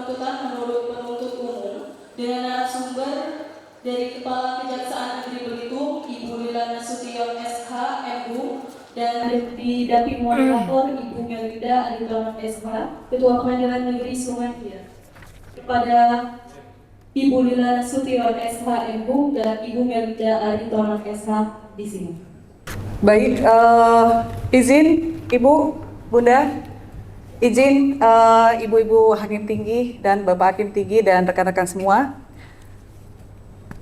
penuntutan menurut penuntut umum dengan narasumber dari Kepala Kejaksaan Negeri Belitung, Ibu Lila Nasution SH, MU, dan Deputi Moderator Ibu Melida Aritonang SH, Ketua Pengadilan Negeri Sungai Tiar. Kepada Ibu Lila Nasution SH, MU, dan Ibu Melida Aritonang SH di sini. Baik, izin Ibu, Bunda, izin Ibu-Ibu Hakim Tinggi dan Bapak Hakim Tinggi dan rekan-rekan semua.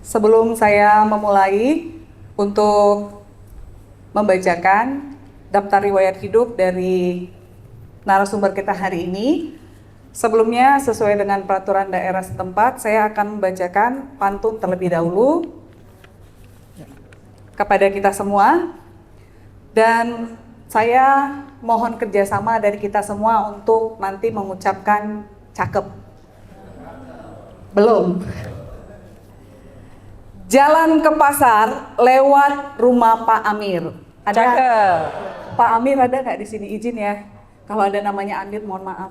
Sebelum saya memulai untuk membacakan daftar riwayat hidup dari narasumber kita hari ini, sebelumnya sesuai dengan peraturan daerah setempat, saya akan membacakan pantun terlebih dahulu kepada kita semua. Dan saya mohon kerjasama dari kita semua untuk nanti mengucapkan cakep. Belum. Jalan ke pasar lewat rumah Pak Amir. Ada Cakep. Pak Amir ada nggak di sini? Izin ya. Kalau ada namanya Amir, mohon maaf.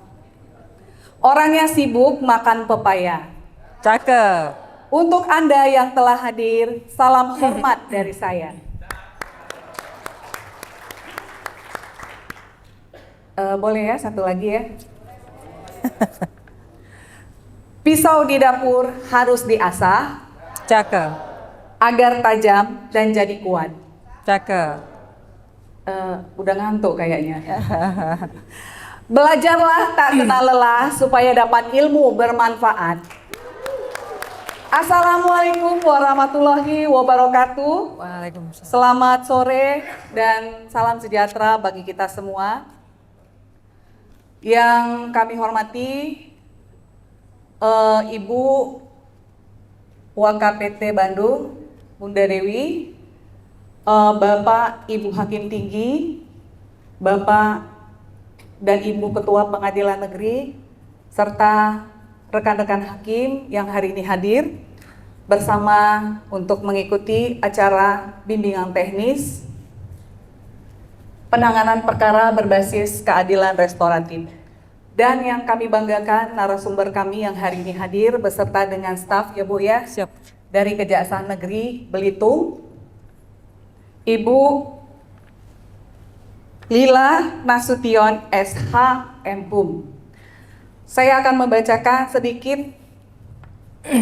Orangnya sibuk makan pepaya. Cakep. Untuk Anda yang telah hadir, salam hormat dari saya. Boleh ya, satu lagi ya. Pisau di dapur harus diasah Cakep. agar tajam dan jadi kuat. Cakep. Udah ngantuk kayaknya. Belajarlah tak kenal lelah supaya dapat ilmu bermanfaat. Assalamualaikum warahmatullahi wabarakatuh. Waalaikumsalam. Selamat sore dan salam sejahtera bagi kita semua. Yang kami hormati Ibu WKPT Bandung, Bunda Dewi, Bapak Ibu Hakim Tinggi, Bapak dan Ibu Ketua Pengadilan Negeri, serta rekan-rekan hakim yang hari ini hadir bersama untuk mengikuti acara bimbingan teknis penanganan perkara berbasis keadilan restoratif. Dan yang kami banggakan narasumber kami yang hari ini hadir beserta dengan staf ya Bu ya, Siap. dari Kejaksaan Negeri Belitung, Ibu Lila Nasution SH, MPUM. Saya akan membacakan sedikit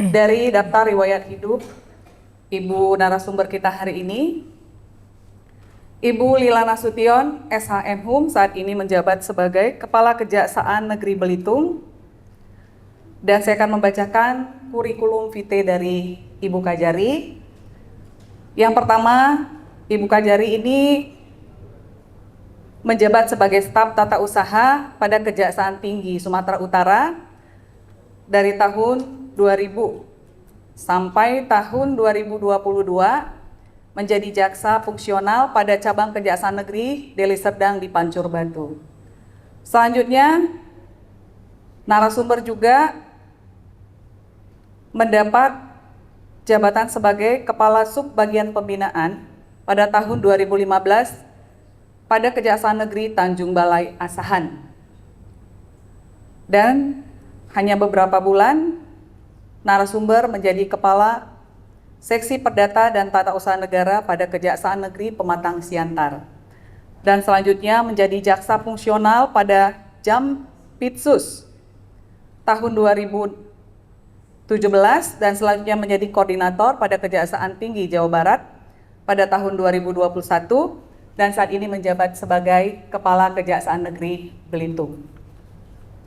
dari daftar riwayat hidup Ibu narasumber kita hari ini. Ibu Lila Nasution SH, saat ini menjabat sebagai Kepala Kejaksaan Negeri Belitung. Dan saya akan membacakan kurikulum vitae dari Ibu Kajari. Yang pertama, Ibu Kajari ini menjabat sebagai staf tata usaha pada Kejaksaan Tinggi Sumatera Utara dari tahun 2000 sampai tahun 2022, menjadi jaksa fungsional pada cabang Kejaksaan Negeri Deli Serdang di Pancur Batu. Selanjutnya, narasumber juga mendapat jabatan sebagai Kepala Subbagian Pembinaan pada tahun 2015 pada Kejaksaan Negeri Tanjung Balai Asahan. Dan hanya beberapa bulan, narasumber menjadi Kepala Seksi Perdata dan Tata Usaha Negara pada Kejaksaan Negeri Pematang Siantar. Dan selanjutnya menjadi jaksa fungsional pada Jampitsus tahun 2017 dan selanjutnya menjadi koordinator pada Kejaksaan Tinggi Jawa Barat pada tahun 2021 dan saat ini menjabat sebagai Kepala Kejaksaan Negeri Belitung.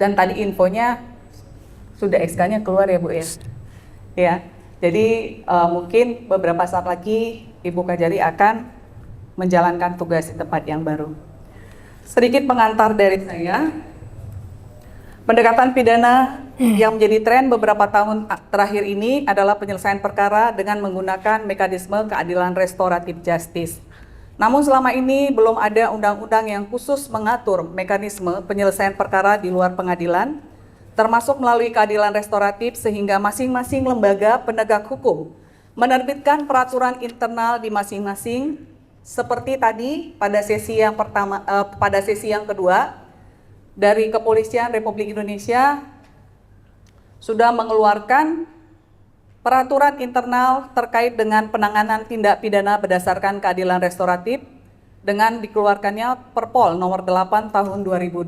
Dan tadi infonya sudah SK-nya keluar ya Bu ya? Ya. Jadi mungkin beberapa saat lagi Ibu Kajari akan menjalankan tugas di tempat yang baru. Sedikit pengantar dari saya. Pendekatan pidana yang menjadi tren beberapa tahun terakhir ini adalah penyelesaian perkara dengan menggunakan mekanisme keadilan restoratif justice. Namun selama ini belum ada undang-undang yang khusus mengatur mekanisme penyelesaian perkara di luar pengadilan, termasuk melalui keadilan restoratif, sehingga masing-masing lembaga penegak hukum menerbitkan peraturan internal di masing-masing, seperti tadi pada sesi yang pertama, pada sesi yang kedua dari Kepolisian Republik Indonesia sudah mengeluarkan peraturan internal terkait dengan penanganan tindak pidana berdasarkan keadilan restoratif dengan dikeluarkannya Perpol nomor 8 tahun 2021.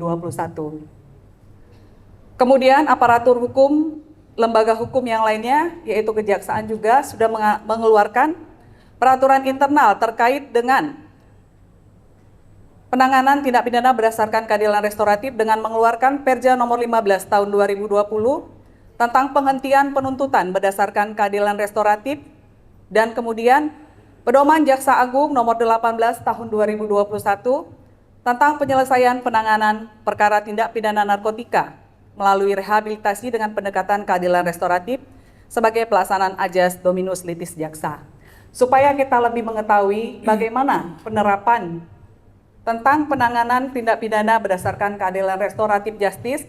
Kemudian aparatur hukum, lembaga hukum yang lainnya, yaitu Kejaksaan juga sudah mengeluarkan peraturan internal terkait dengan penanganan tindak pidana berdasarkan keadilan restoratif dengan mengeluarkan Perja nomor 15 tahun 2020 tentang penghentian penuntutan berdasarkan keadilan restoratif, dan kemudian Pedoman Jaksa Agung nomor 18 tahun 2021 tentang penyelesaian penanganan perkara tindak pidana narkotika melalui rehabilitasi dengan pendekatan keadilan restoratif sebagai pelaksanaan ajas dominus litis jaksa. Supaya kita lebih mengetahui bagaimana penerapan tentang penanganan tindak pidana berdasarkan keadilan restoratif justice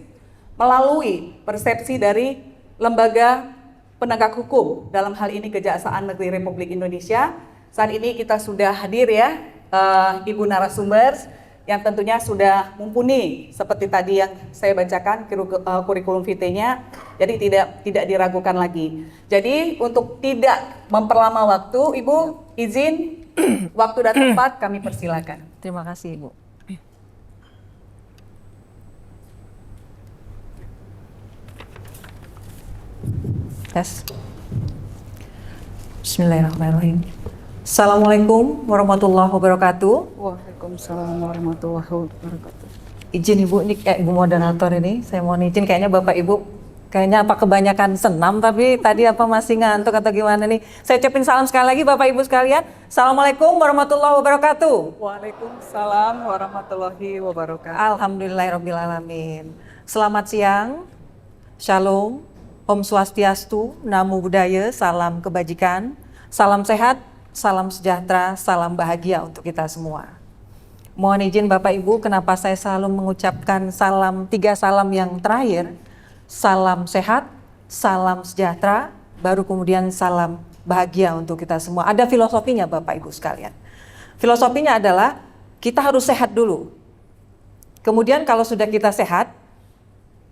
melalui persepsi dari lembaga penegak hukum, dalam hal ini Kejaksaan Negeri Republik Indonesia. Saat ini kita sudah hadir ya, Ibu narasumber yang tentunya sudah mumpuni seperti tadi yang saya bacakan kurikulum vitae-nya, jadi tidak diragukan lagi. Jadi untuk tidak memperlama waktu, Ibu izin waktu dan tempat kami persilakan. Terima kasih, Ibu. Tes. Bismillahirrahmanirrahim. Assalamualaikum warahmatullahi wabarakatuh. Waalaikumsalam warahmatullahi wabarakatuh. Izin Ibu, ini kayak Ibu moderator ini, saya mohon izin, kayaknya Bapak Ibu kayaknya apa kebanyakan senam tapi tadi apa masih ngantuk atau gimana nih. Saya ucapin salam sekali lagi Bapak Ibu sekalian. Assalamualaikum warahmatullahi wabarakatuh. Waalaikumsalam warahmatullahi wabarakatuh. Alhamdulillahirrabbilalamin. Selamat siang, Shalom, Om Swastiastu, Namo Buddhaya, salam kebajikan, salam sehat, salam sejahtera, salam bahagia untuk kita semua. Mohon izin Bapak Ibu, kenapa saya selalu mengucapkan salam, 3 salam yang terakhir, salam sehat, salam sejahtera, baru kemudian salam bahagia untuk kita semua. Ada filosofinya Bapak Ibu sekalian. Filosofinya adalah kita harus sehat dulu. Kemudian kalau sudah kita sehat,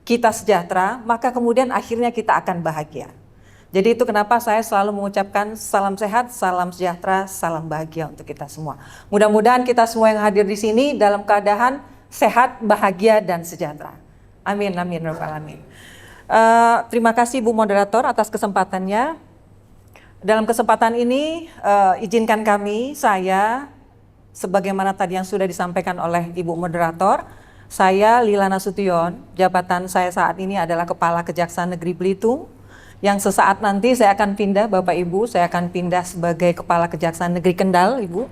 kita sejahtera, maka kemudian akhirnya kita akan bahagia. Jadi itu kenapa saya selalu mengucapkan salam sehat, salam sejahtera, salam bahagia untuk kita semua. Mudah-mudahan kita semua yang hadir di sini dalam keadaan sehat, bahagia, dan sejahtera. Amin, amin, rabbal alamin. Terima kasih Bu Moderator atas kesempatannya. Dalam kesempatan ini izinkan saya sebagaimana tadi yang sudah disampaikan oleh Ibu Moderator, saya Lila Nasution, jabatan saya saat ini adalah Kepala Kejaksaan Negeri Belitung, yang sesaat nanti saya akan pindah Bapak Ibu, saya akan pindah sebagai Kepala Kejaksaan Negeri Kendal Ibu,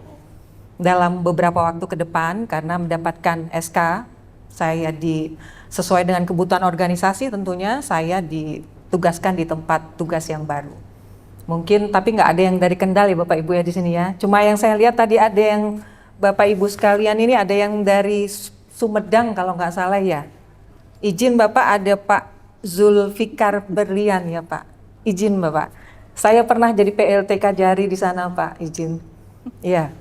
dalam beberapa waktu ke depan karena mendapatkan SK, saya sesuai dengan kebutuhan organisasi tentunya saya ditugaskan di tempat tugas yang baru. Mungkin tapi nggak ada yang dari Kendal ya Bapak Ibu ya di sini ya. Cuma yang saya lihat tadi ada yang Bapak Ibu sekalian ini ada yang dari Sumedang kalau nggak salah ya. Izin Bapak, ada Pak Zulfikar Berlian ya Pak. Izin Bapak. Saya pernah jadi PLT Kajari di sana Pak, izin. Iya.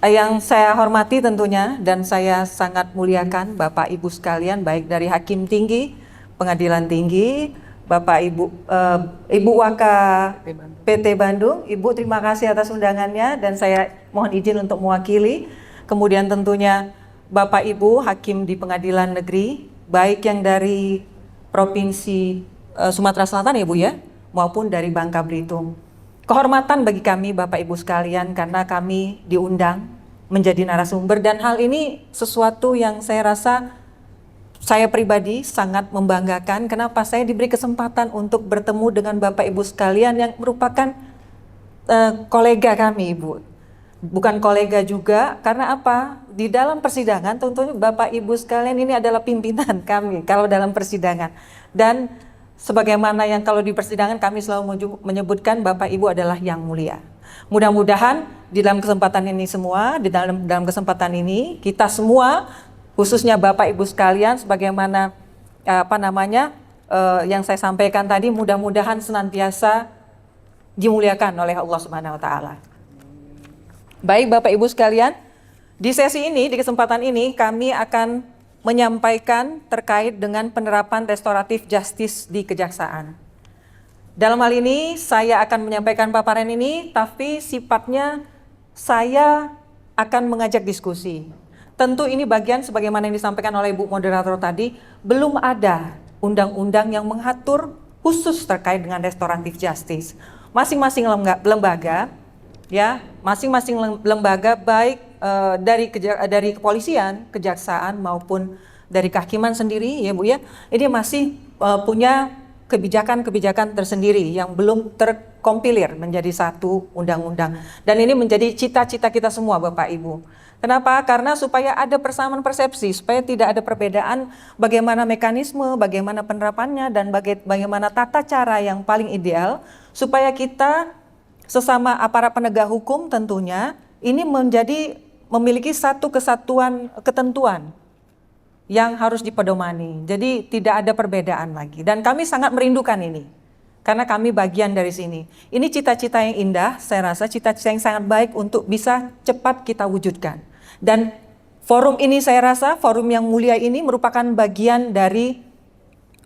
Yang saya hormati tentunya dan saya sangat muliakan Bapak Ibu sekalian, baik dari Hakim Tinggi, Pengadilan Tinggi, Bapak Ibu Ibu Waka PT Bandung. Ibu terima kasih atas undangannya dan saya mohon izin untuk mewakili. Kemudian tentunya Bapak Ibu Hakim di Pengadilan Negeri, baik yang dari Provinsi Sumatera Selatan ya Bu ya, maupun dari Bangka Belitung. Kehormatan bagi kami Bapak Ibu sekalian karena kami diundang menjadi narasumber dan hal ini sesuatu yang saya rasa saya pribadi sangat membanggakan. Kenapa? Saya diberi kesempatan untuk bertemu dengan Bapak Ibu sekalian yang merupakan kolega kami Ibu. Bukan kolega juga, karena apa? Di dalam persidangan tentunya Bapak Ibu sekalian ini adalah pimpinan kami kalau dalam persidangan. Dan sebagaimana yang kalau di persidangan kami selalu menyebutkan Bapak Ibu adalah yang mulia. Mudah-mudahan di dalam kesempatan ini semua, di dalam kesempatan ini kita semua, khususnya Bapak Ibu sekalian, sebagaimana yang saya sampaikan tadi, mudah-mudahan senantiasa dimuliakan oleh Allah Subhanahu Wa Taala. Baik Bapak Ibu sekalian, di sesi ini, di kesempatan ini kami akan menyampaikan terkait dengan penerapan restoratif justice di kejaksaan. Dalam hal ini saya akan menyampaikan paparan ini, tapi sifatnya saya akan mengajak diskusi. Tentu ini bagian sebagaimana yang disampaikan oleh Ibu Moderator tadi, belum ada undang-undang yang mengatur khusus terkait dengan restoratif justice. Masing-masing lembaga, ya, masing-masing lembaga baik dari kepolisian, kejaksaan maupun dari kehakiman sendiri, ya Bu ya, ini masih punya kebijakan-kebijakan tersendiri yang belum terkompilir menjadi satu undang-undang. Dan ini menjadi cita-cita kita semua Bapak Ibu. Kenapa? Karena supaya ada persamaan persepsi, supaya tidak ada perbedaan bagaimana mekanisme, bagaimana penerapannya, dan bagaimana tata cara yang paling ideal, supaya kita sesama aparat penegak hukum tentunya ini memiliki satu kesatuan ketentuan yang harus dipedomani. Jadi tidak ada perbedaan lagi. Dan kami sangat merindukan ini. Karena kami bagian dari sini. Ini cita-cita yang indah, saya rasa cita-cita yang sangat baik untuk bisa cepat kita wujudkan. Dan forum ini saya rasa, forum yang mulia ini merupakan bagian dari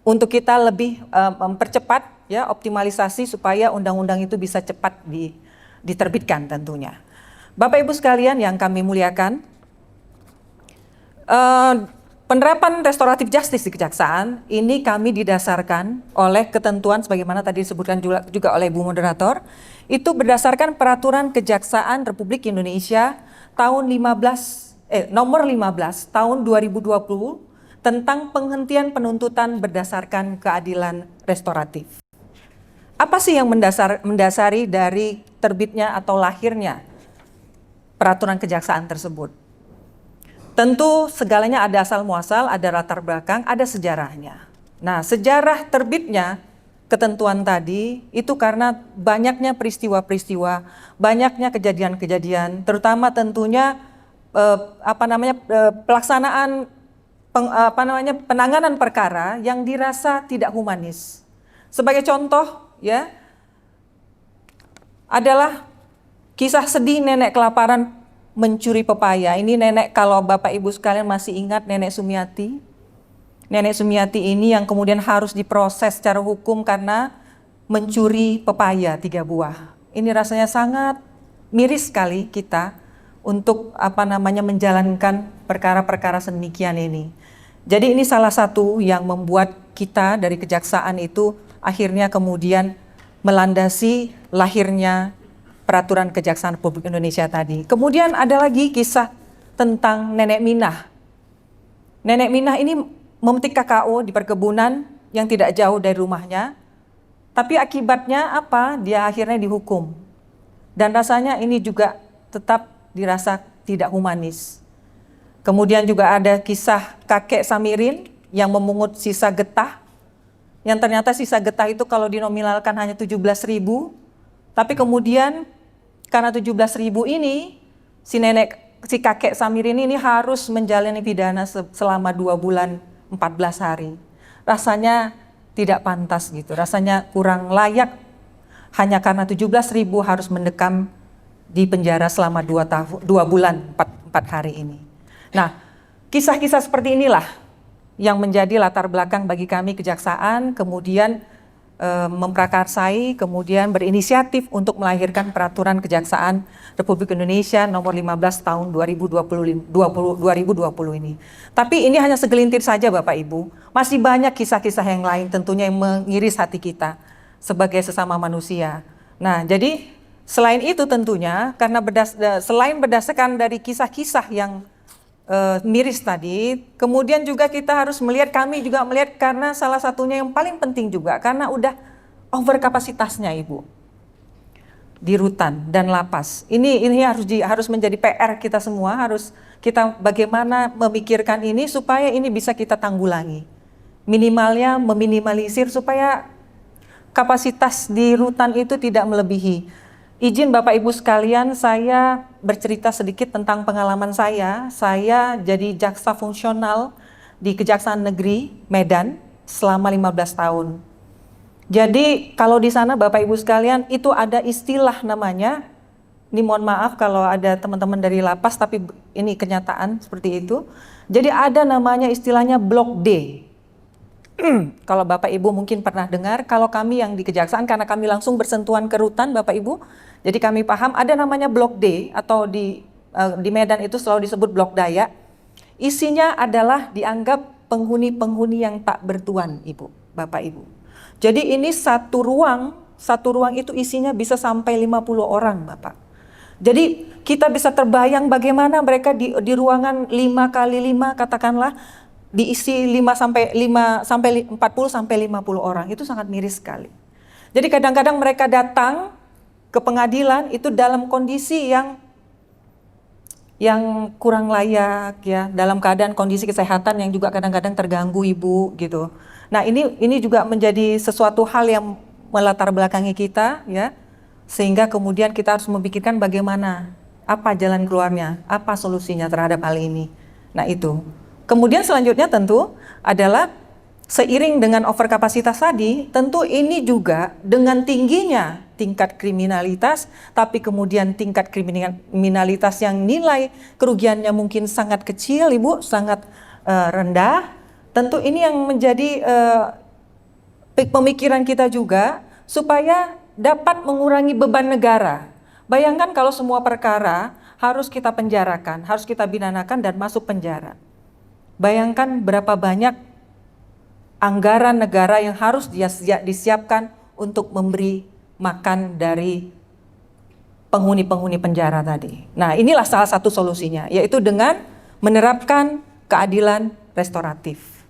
untuk kita lebih mempercepat ya optimalisasi supaya undang-undang itu bisa cepat diterbitkan tentunya. Bapak Ibu sekalian yang kami muliakan, penerapan restoratif justice di kejaksaan ini kami didasarkan oleh ketentuan sebagaimana tadi disebutkan juga oleh Bu Moderator, itu berdasarkan Peraturan Kejaksaan Republik Indonesia tahun nomor 15 tahun 2020 tentang penghentian penuntutan berdasarkan keadilan restoratif. Apa sih yang mendasari dari terbitnya atau lahirnya peraturan kejaksaan tersebut? Tentu segalanya ada asal muasal, ada latar belakang, ada sejarahnya. Nah, sejarah terbitnya ketentuan tadi itu karena banyaknya peristiwa-peristiwa, banyaknya kejadian-kejadian, terutama tentunya pelaksanaan penanganan perkara yang dirasa tidak humanis. Sebagai contoh ya adalah kisah sedih nenek kelaparan mencuri pepaya. Ini nenek, kalau Bapak Ibu sekalian masih ingat Nenek Sumiati. Nenek Sumiati ini yang kemudian harus diproses secara hukum karena mencuri pepaya 3 buah. Ini rasanya sangat miris sekali kita untuk menjalankan perkara-perkara sedemikian ini. Jadi ini salah satu yang membuat kita dari kejaksaan itu akhirnya kemudian melandasi lahirnya Peraturan Kejaksaan Republik Indonesia tadi. Kemudian ada lagi kisah tentang Nenek Minah. Nenek Minah ini memetik kakao di perkebunan yang tidak jauh dari rumahnya. Tapi akibatnya apa? Dia akhirnya dihukum. Dan rasanya ini juga tetap dirasa tidak humanis. Kemudian juga ada kisah kakek Samirin yang memungut sisa getah. Yang ternyata sisa getah itu kalau dinominalkan hanya 17.000. Tapi kemudian karena 17.000 ini si kakek Samirin ini harus menjalani pidana selama 2 bulan 14 hari. Rasanya tidak pantas gitu, rasanya kurang layak hanya karena 17.000 harus mendekam di penjara selama 2 bulan 4 hari ini. Nah, kisah-kisah seperti inilah yang menjadi latar belakang bagi kami kejaksaan, kemudian memprakarsai, kemudian berinisiatif untuk melahirkan Peraturan Kejaksaan Republik Indonesia nomor 15 tahun 2020 ini. Tapi ini hanya segelintir saja Bapak Ibu, masih banyak kisah-kisah yang lain tentunya yang mengiris hati kita sebagai sesama manusia. Nah, jadi selain itu tentunya karena selain berdasarkan dari kisah-kisah yang miris tadi, kemudian juga kita harus kami juga melihat karena salah satunya yang paling penting juga karena udah over kapasitasnya Ibu di rutan dan lapas. Ini harus menjadi PR kita semua, harus kita bagaimana memikirkan ini supaya ini bisa kita tanggulangi. Minimalnya meminimalisir supaya kapasitas di rutan itu tidak melebihi. Izin Bapak Ibu sekalian, saya bercerita sedikit tentang pengalaman saya. Saya jadi jaksa fungsional di Kejaksaan Negeri Medan selama 15 tahun. Jadi kalau di sana Bapak Ibu sekalian itu ada istilah namanya Ini mohon maaf kalau ada teman-teman dari lapas, tapi ini kenyataan seperti itu. Jadi ada namanya istilahnya blok D. Kalau Bapak Ibu mungkin pernah dengar, kalau kami yang di Kejaksaan, karena kami langsung bersentuhan ke rutan Bapak Ibu, jadi kami paham ada namanya blok D, atau di Medan itu selalu disebut blok Dayak. Isinya adalah dianggap penghuni-penghuni yang tak bertuan, Ibu, Bapak Ibu. Jadi ini satu ruang itu isinya bisa sampai 50 orang, Bapak. Jadi kita bisa terbayang bagaimana mereka di ruangan 5x5 katakanlah diisi 40 sampai 50 orang. Itu sangat miris sekali. Jadi kadang-kadang mereka datang ke pengadilan itu dalam kondisi yang kurang layak ya, dalam keadaan kondisi kesehatan yang juga kadang-kadang terganggu, Ibu, gitu. Nah, ini juga menjadi sesuatu hal yang melatar belakangi kita ya. Sehingga kemudian kita harus memikirkan bagaimana, apa jalan keluarnya, apa solusinya terhadap hal ini. Nah itu. Kemudian selanjutnya tentu adalah seiring dengan overkapasitas tadi, tentu ini juga dengan tingginya tingkat kriminalitas, tapi kemudian tingkat kriminalitas yang nilai kerugiannya mungkin sangat kecil, Ibu, sangat rendah. Tentu ini yang menjadi pemikiran kita juga, supaya dapat mengurangi beban negara. Bayangkan kalau semua perkara harus kita penjarakan, harus kita pidanakan dan masuk penjara. Bayangkan berapa banyak anggaran negara yang harus disiapkan untuk memberi makan dari penghuni-penghuni penjara tadi. Nah, inilah salah satu solusinya, yaitu dengan menerapkan keadilan restoratif.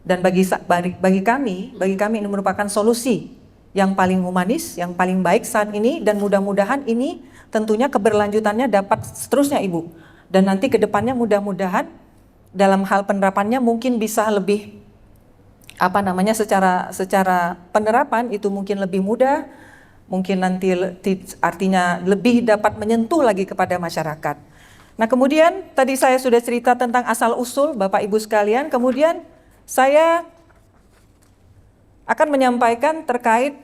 Dan bagi kami ini merupakan solusi yang paling humanis, yang paling baik saat ini, dan mudah-mudahan ini tentunya keberlanjutannya dapat seterusnya, Ibu. Dan nanti ke depannya mudah-mudahan dalam hal penerapannya mungkin bisa lebih secara penerapan itu mungkin lebih mudah, mungkin nanti artinya lebih dapat menyentuh lagi kepada masyarakat. Nah, kemudian tadi saya sudah cerita tentang asal-usul Bapak Ibu sekalian, kemudian saya akan menyampaikan terkait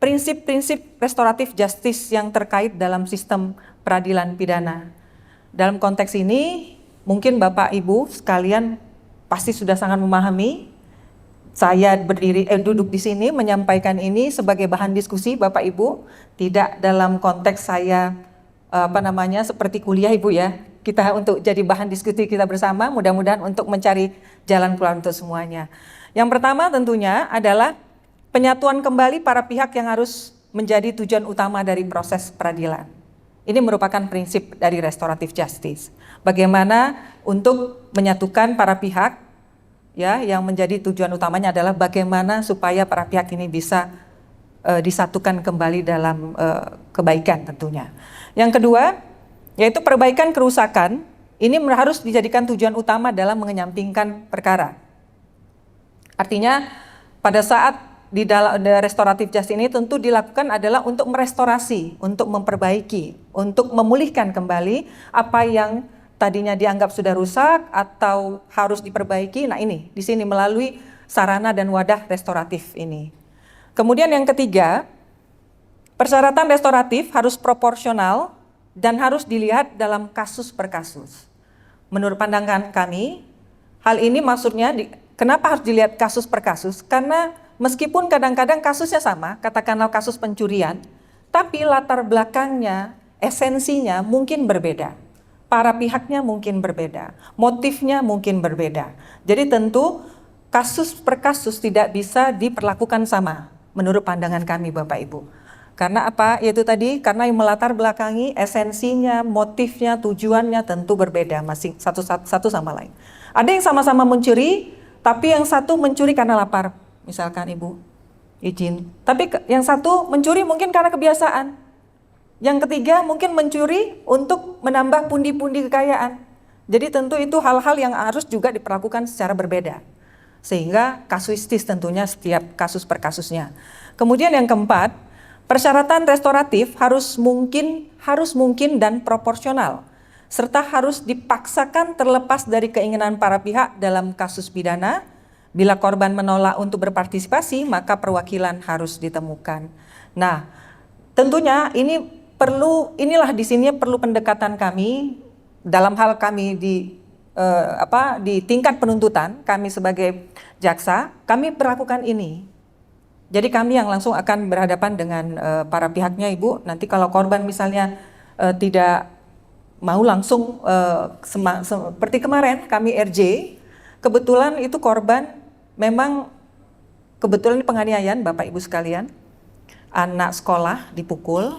prinsip-prinsip restoratif justice yang terkait dalam sistem peradilan pidana. Dalam konteks ini, mungkin Bapak Ibu sekalian pasti sudah sangat memahami. Saya duduk di sini menyampaikan ini sebagai bahan diskusi Bapak Ibu, tidak dalam konteks saya seperti kuliah, Ibu ya. Kita untuk jadi bahan diskusi kita bersama, mudah-mudahan untuk mencari jalan keluar untuk semuanya. Yang pertama tentunya adalah penyatuan kembali para pihak yang harus menjadi tujuan utama dari proses peradilan. Ini merupakan prinsip dari restoratif justice. Bagaimana untuk menyatukan para pihak, ya, yang menjadi tujuan utamanya adalah bagaimana supaya para pihak ini bisa disatukan kembali dalam kebaikan tentunya. Yang kedua, yaitu perbaikan kerusakan. Ini harus dijadikan tujuan utama dalam mengenyampingkan perkara. Artinya pada saat di dalam restoratif justice ini tentu dilakukan adalah untuk merestorasi, untuk memperbaiki, untuk memulihkan kembali apa yang tadinya dianggap sudah rusak atau harus diperbaiki. Nah, ini di sini melalui sarana dan wadah restoratif ini. Kemudian yang ketiga, persyaratan restoratif harus proporsional dan harus dilihat dalam kasus per kasus. Menurut pandangan kami, hal ini maksudnya kenapa harus dilihat kasus per kasus? Karena meskipun kadang-kadang kasusnya sama, katakanlah kasus pencurian, tapi latar belakangnya, esensinya mungkin berbeda. Para pihaknya mungkin berbeda, motifnya mungkin berbeda. Jadi tentu kasus per kasus tidak bisa diperlakukan sama menurut pandangan kami Bapak Ibu. Karena apa? Yaitu tadi, karena yang melatar belakangi esensinya, motifnya, tujuannya tentu berbeda masing satu sama lain. Ada yang sama-sama mencuri, tapi yang satu mencuri karena lapar. Misalkan Ibu, izin. Tapi yang satu mencuri mungkin karena kebiasaan. Yang ketiga mungkin mencuri untuk menambah pundi-pundi kekayaan. Jadi tentu itu hal-hal yang harus juga diperlakukan secara berbeda. Sehingga kasuistis tentunya setiap kasus per kasusnya. Kemudian yang keempat, persyaratan restoratif harus mungkin dan proporsional. Serta harus dipaksakan terlepas dari keinginan para pihak dalam kasus pidana. Bila korban menolak untuk berpartisipasi, maka perwakilan harus ditemukan. Nah, tentunya ini inilah di sini perlu pendekatan kami dalam hal kami di tingkat penuntutan, kami sebagai jaksa, kami perlakukan ini. Jadi kami yang langsung akan berhadapan dengan para pihaknya, Ibu. Nanti kalau korban misalnya tidak mau langsung seperti kemarin kami RJ, kebetulan itu korban memang kebetulan penganiayaan Bapak Ibu sekalian, anak sekolah dipukul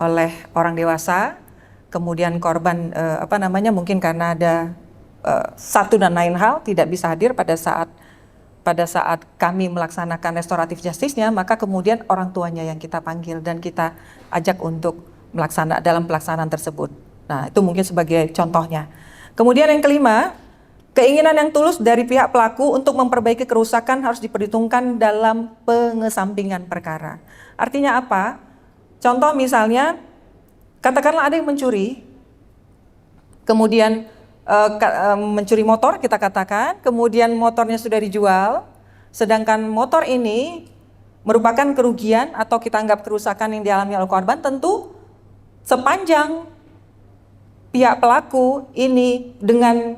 oleh orang dewasa, kemudian korban mungkin karena ada satu dan lain hal tidak bisa hadir pada saat kami melaksanakan restoratif justice-nya, maka kemudian orang tuanya yang kita panggil dan kita ajak untuk dalam pelaksanaan tersebut. Nah, itu mungkin sebagai contohnya. Kemudian yang kelima, keinginan yang tulus dari pihak pelaku untuk memperbaiki kerusakan harus diperhitungkan dalam pengesampingan perkara. Artinya apa? Contoh misalnya, katakanlah ada yang mencuri, kemudian mencuri motor kita katakan, kemudian motornya sudah dijual, sedangkan motor ini merupakan kerugian atau kita anggap kerusakan yang dialami oleh korban, tentu sepanjang pihak pelaku ini dengan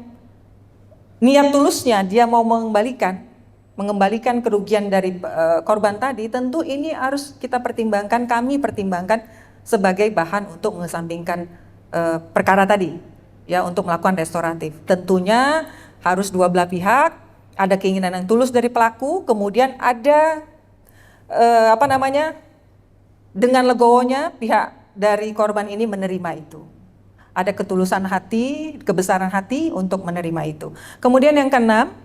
niat tulusnya dia mau mengembalikan kerugian dari korban tadi, tentu ini harus kita pertimbangkan, kami pertimbangkan sebagai bahan untuk mengesampingkan perkara tadi, ya, untuk melakukan restoratif. Tentunya harus dua belah pihak, ada keinginan yang tulus dari pelaku, kemudian ada dengan legowonya pihak dari korban ini menerima itu. Ada ketulusan hati, kebesaran hati untuk menerima itu. Kemudian yang keenam,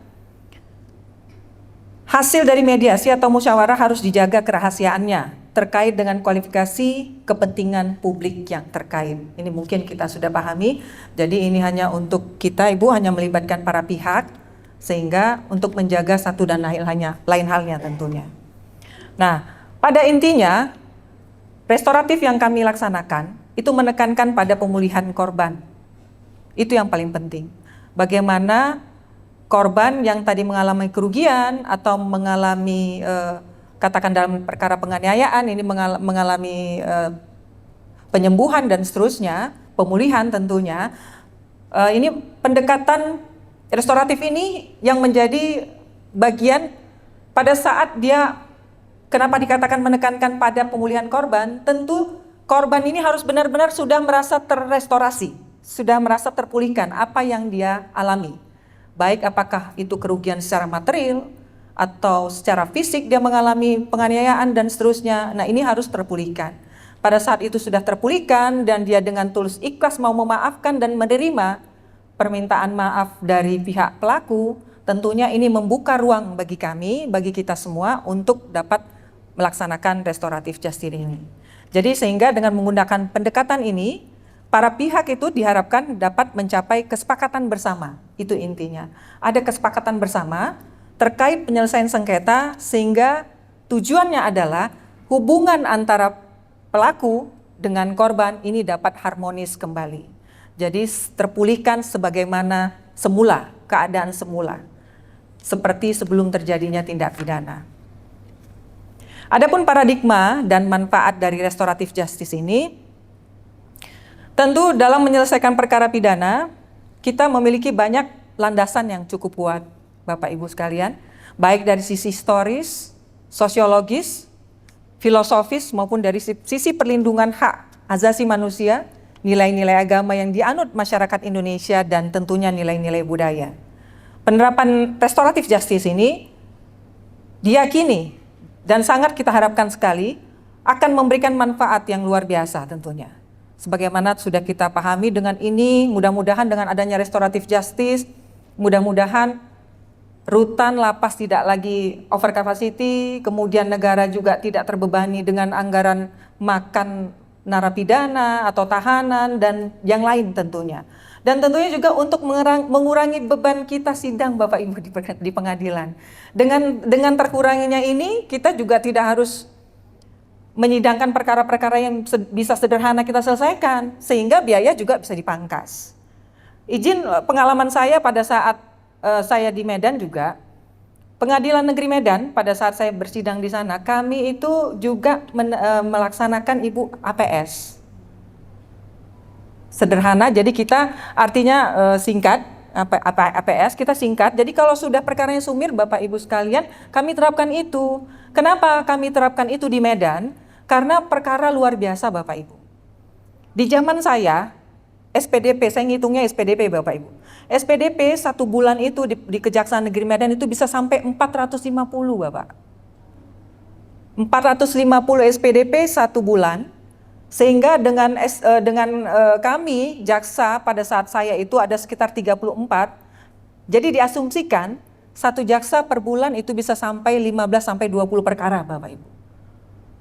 hasil dari mediasi atau musyawarah harus dijaga kerahasiaannya terkait dengan kualifikasi kepentingan publik yang terkait. Ini mungkin kita sudah pahami, jadi ini hanya untuk kita, Ibu, hanya melibatkan para pihak, sehingga untuk menjaga satu dan lain halnya tentunya. Nah, pada intinya, restoratif yang kami laksanakan, itu menekankan pada pemulihan korban. Itu yang paling penting. Bagaimana korban yang tadi mengalami kerugian atau mengalami katakan dalam perkara penganiayaan ini mengalami penyembuhan dan seterusnya, pemulihan tentunya. Ini pendekatan restoratif ini yang menjadi bagian pada saat dia, kenapa dikatakan menekankan pada pemulihan korban, tentu korban ini harus benar-benar sudah merasa terrestorasi, sudah merasa terpulihkan apa yang dia alami. Baik apakah itu kerugian secara material atau secara fisik dia mengalami penganiayaan dan seterusnya. Nah, ini harus terpulihkan. Pada saat itu sudah terpulihkan dan dia dengan tulus ikhlas mau memaafkan dan menerima permintaan maaf dari pihak pelaku, tentunya ini membuka ruang bagi kami, bagi kita semua untuk dapat melaksanakan restoratif justice ini. Jadi sehingga dengan menggunakan pendekatan ini, para pihak itu diharapkan dapat mencapai kesepakatan bersama. Itu intinya. Ada kesepakatan bersama terkait penyelesaian sengketa, sehingga tujuannya adalah hubungan antara pelaku dengan korban ini dapat harmonis kembali. Jadi terpulihkan sebagaimana semula, keadaan semula, seperti sebelum terjadinya tindak pidana. Adapun paradigma dan manfaat dari restoratif justice ini, tentu dalam menyelesaikan perkara pidana, kita memiliki banyak landasan yang cukup kuat, Bapak Ibu sekalian, baik dari sisi historis, sosiologis, filosofis, maupun dari sisi perlindungan hak asasi manusia, nilai-nilai agama yang dianut masyarakat Indonesia, dan tentunya nilai-nilai budaya. Penerapan restoratif justice ini diyakini dan sangat kita harapkan sekali akan memberikan manfaat yang luar biasa tentunya. Sebagaimana sudah kita pahami dengan ini, mudah-mudahan dengan adanya restoratif justice, mudah-mudahan rutan lapas tidak lagi over capacity, kemudian negara juga tidak terbebani dengan anggaran makan narapidana atau tahanan dan yang lain tentunya. Dan tentunya juga untuk mengurangi beban kita sidang Bapak Ibu di pengadilan. Dengan terkuranginya ini, kita juga tidak harus menyidangkan perkara-perkara yang bisa sederhana kita selesaikan, sehingga biaya juga bisa dipangkas. Izin pengalaman saya pada saat saya di Medan juga, Pengadilan Negeri Medan pada saat saya bersidang di sana, kami itu juga melaksanakan Ibu APS. sederhana. Jadi kita artinya singkat, APS kita singkat. Jadi kalau sudah perkaranya sumir, Bapak Ibu sekalian, kami terapkan itu. Kenapa kami terapkan itu di Medan? Karena perkara luar biasa, Bapak Ibu. Di zaman saya, SPDP, saya ngitungnya SPDP Bapak Ibu. SPDP 1 bulan itu di Kejaksaan Negeri Medan itu bisa sampai 450 Bapak. 450 SPDP 1 bulan. Sehingga dengan kami jaksa pada saat saya itu ada sekitar 34. Jadi diasumsikan satu jaksa per bulan itu bisa sampai 15 sampai 20 perkara Bapak Ibu.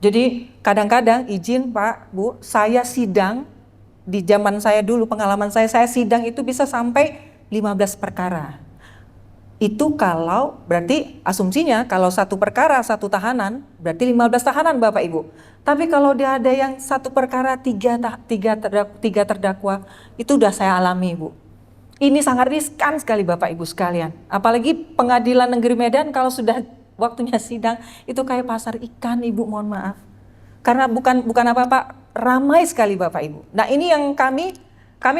Jadi kadang-kadang izin Pak Bu, saya sidang di zaman saya dulu, pengalaman saya sidang itu bisa sampai 15 perkara. Itu kalau berarti asumsinya kalau 1 perkara 1 tahanan berarti 15 tahanan Bapak Ibu. Tapi kalau dia ada yang 1 perkara 3 terdakwa, itu udah saya alami Bu. Ini sangat riskan sekali Bapak Ibu sekalian. Apalagi Pengadilan Negeri Medan kalau sudah waktunya sidang itu kayak pasar ikan Ibu, mohon maaf. Karena bukan apa-apa, ramai sekali Bapak Ibu. Nah ini yang kami